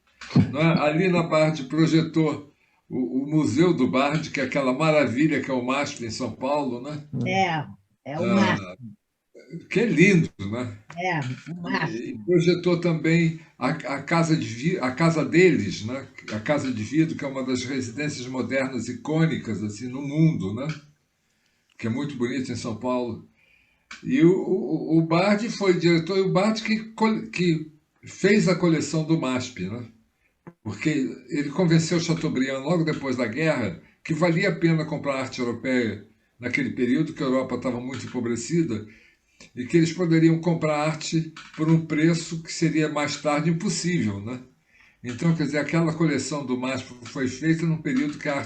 não é? Ali na Bard projetou o Museu do Bard, que é aquela maravilha que é o MASP em São Paulo, né? É o máximo. Que é lindo, né? O máximo. E projetou também a casa deles, né? A Casa de Vidro, que é uma das residências modernas icônicas assim no mundo, né? Que é muito bonita em São Paulo. E o Bard foi diretor, e o Bard que fez a coleção do MASP, né? Porque ele convenceu Chateaubriand, logo depois da guerra, que valia a pena comprar arte europeia naquele período, que a Europa estava muito empobrecida, e que eles poderiam comprar arte por um preço que seria mais tarde impossível, né? Então, quer dizer, aquela coleção do MASP foi feita num período que a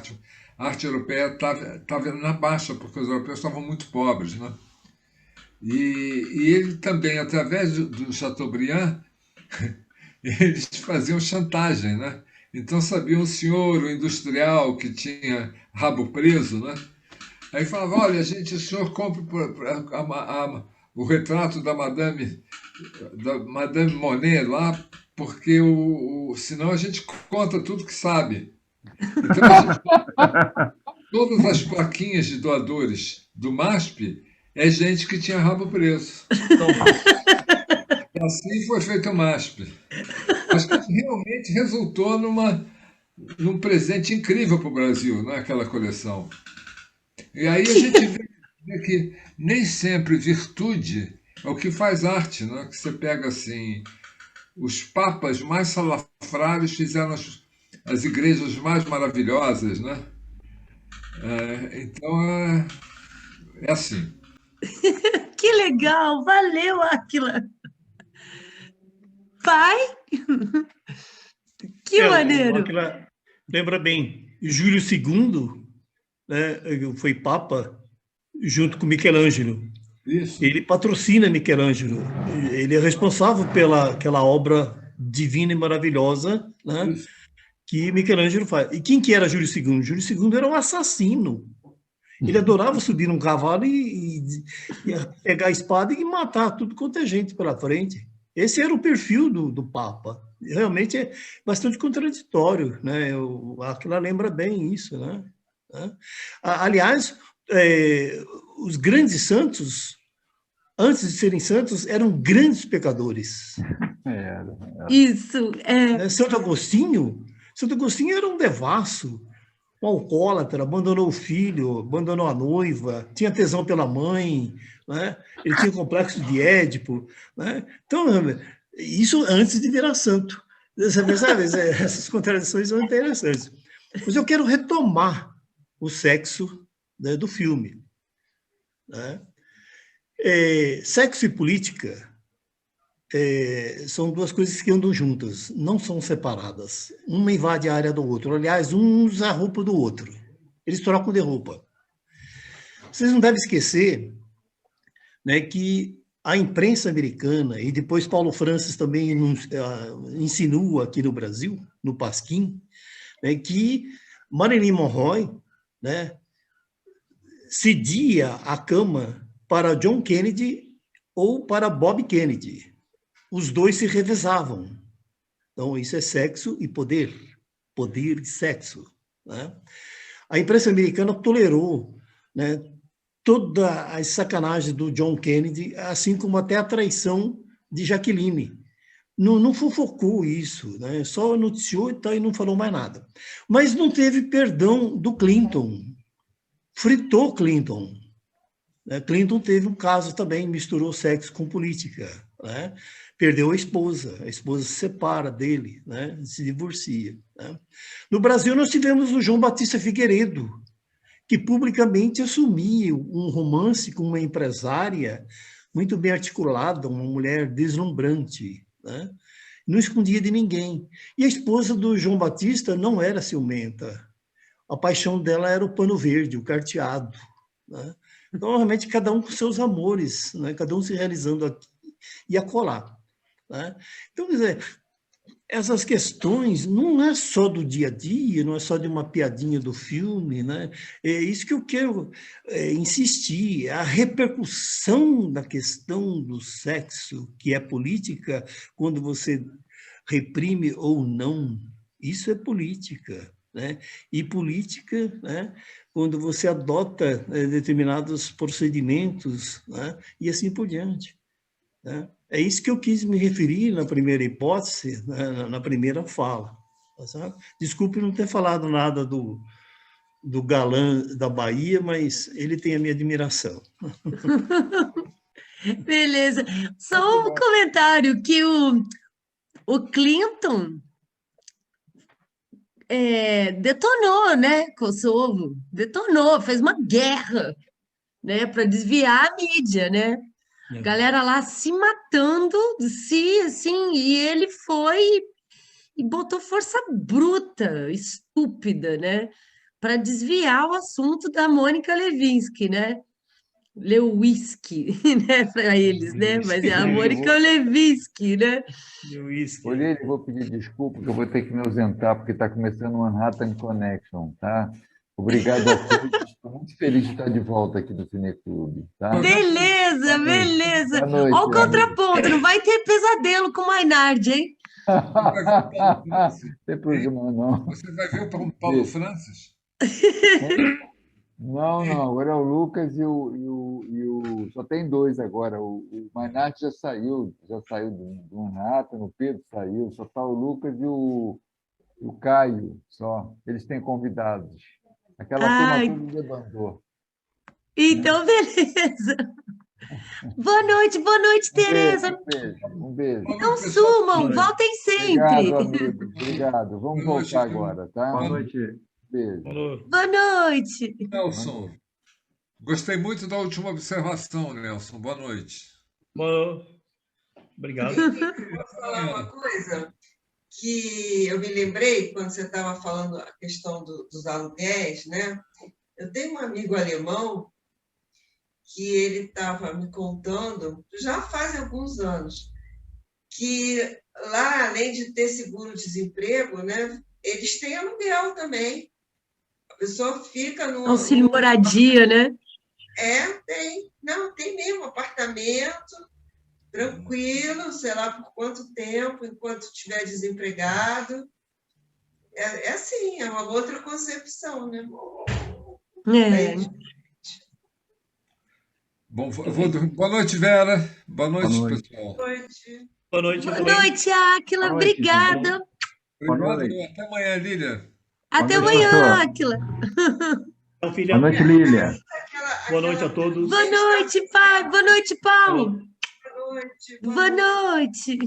arte europeia estava na baixa, porque os europeus estavam muito pobres, né? E ele também, através do Chateaubriand, eles faziam chantagem, né? Então sabiam o senhor, o industrial que tinha rabo preso, né? Aí falava, olha, gente, o senhor compra o retrato da Madame Monet lá, porque senão a gente conta tudo que sabe. Então, todas as plaquinhas de doadores do MASP é gente que tinha rabo preso. Assim foi feito o MASP. Mas que realmente resultou num presente incrível para o Brasil, né, aquela coleção. E aí a gente vê que nem sempre virtude é o que faz arte, né? Que você pega assim, os papas mais salafrários fizeram as igrejas mais maravilhosas, né? Então é assim. Que legal, valeu, Átila. Pai? Que maneiro. Átila lembra bem, Júlio II, né, foi Papa junto com Michelangelo. Isso. Ele patrocina Michelangelo. Ele é responsável pela aquela obra divina e maravilhosa, né, que Michelangelo faz. E quem que era Júlio II? Júlio II era um assassino. Ele adorava subir num cavalo e pegar a espada e matar tudo quanto é gente pela frente. Esse era o perfil do Papa. Realmente é bastante contraditório, né? Aquilo lembra bem isso, né? Aliás, os grandes santos, antes de serem santos, eram grandes pecadores. Isso. Santo Agostinho era um devasso, um alcoólatra, abandonou o filho, abandonou a noiva, tinha tesão pela mãe, né? Ele tinha complexo de Édipo, né? Então, isso antes de virar santo. Sabe, essas contradições são interessantes. Mas eu quero retomar o sexo, né, do filme. Né? Sexo e política são duas coisas que andam juntas, não são separadas. Uma invade a área do outro. Aliás, um usa a roupa do outro. Eles trocam de roupa. Vocês não devem esquecer, né, que a imprensa americana, e depois Paulo Francis também insinua aqui no Brasil, no Pasquim, né, que Marilyn Monroe, né, cedia a cama para John Kennedy ou para Bob Kennedy. Os dois se revezavam. Então, isso é sexo e poder. Poder e sexo. Né? A imprensa americana tolerou, né, todas as sacanagens do John Kennedy, assim como até a traição de Jaqueline. Não fofocou isso, né? Só noticiou e não falou mais nada. Mas não teve perdão do Clinton. Fritou Clinton. Clinton teve um caso também, misturou sexo com política. Né? Perdeu a esposa se separa dele, né? Se divorcia. Né? No Brasil, nós tivemos o João Batista Figueiredo, que publicamente assumia um romance com uma empresária muito bem articulada, uma mulher deslumbrante, né? Não escondia de ninguém. E a esposa do João Batista não era ciumenta. A paixão dela era o pano verde, o carteado. Né? Então, realmente, cada um com seus amores, né? Cada um se realizando aqui e acolá. Né? Então, quer dizer, essas questões não é só do dia a dia, não é só de uma piadinha do filme, né? É isso que eu quero insistir, a repercussão da questão do sexo, que é política, quando você reprime ou não. Isso é política, né? E política, né, quando você adota determinados procedimentos, né, e assim por diante, né? É isso que eu quis me referir na primeira hipótese, né, na primeira fala. Tá certo? Desculpe não ter falado nada do galã da Bahia, mas ele tem a minha admiração. Beleza. Só um comentário que o Clinton detonou, né, Kosovo, detonou, fez uma guerra, né, para desviar a mídia, né? Galera lá se matando, assim, e ele foi e botou força bruta, estúpida, né, para desviar o assunto da Mônica Lewinsky, né? Lewinsky, né, para eles, né? Mas é a Mônica Lewinsky, né? Olha, eu vou pedir desculpa, que eu vou ter que me ausentar, porque está começando o Manhattan Connection, tá? Obrigado a todos. Estou muito feliz de estar de volta aqui do Cineclube, tá? Beleza, beleza. Boa noite, Olha o contraponto, não vai ter pesadelo com o Maynard, hein? Não tem problema, não. Você vai ver o Paulo Francis? Não, agora é o Lucas e o só tem dois agora. O Maynard já saiu do Manhattan, o Pedro saiu, só está o Lucas e o Caio só. Eles têm convidados. Aquela turma toda debandou. Então, beleza. Boa noite, Tereza. Um beijo. Não sumam, voltem sempre. Obrigado, amigo. Obrigado. Vamos voltar agora, tá? Boa noite. Beijo. Boa noite. Nelson, gostei muito da última observação, Nelson. Boa noite. Obrigado. Eu vou falar uma coisa que eu me lembrei quando você estava falando a questão dos aluguéis, né? Eu tenho um amigo alemão que ele estava me contando, já faz alguns anos, que lá, além de ter seguro-desemprego, né, eles têm aluguel também. A pessoa fica no... Auxílio moradia, né? Tem. Não, tem mesmo, apartamento, tranquilo, sei lá por quanto tempo, enquanto estiver desempregado. É assim, é uma outra concepção, né? Bom, boa noite, Vera. Boa noite, pessoal. Boa noite. Boa noite, Áquila. Obrigada. Obrigado. Até amanhã, Lília. Até amanhã, Áquila. Boa noite, Lília. Boa noite a todos. Boa noite, pai. Boa noite, Paulo. Boa noite. Boa noite.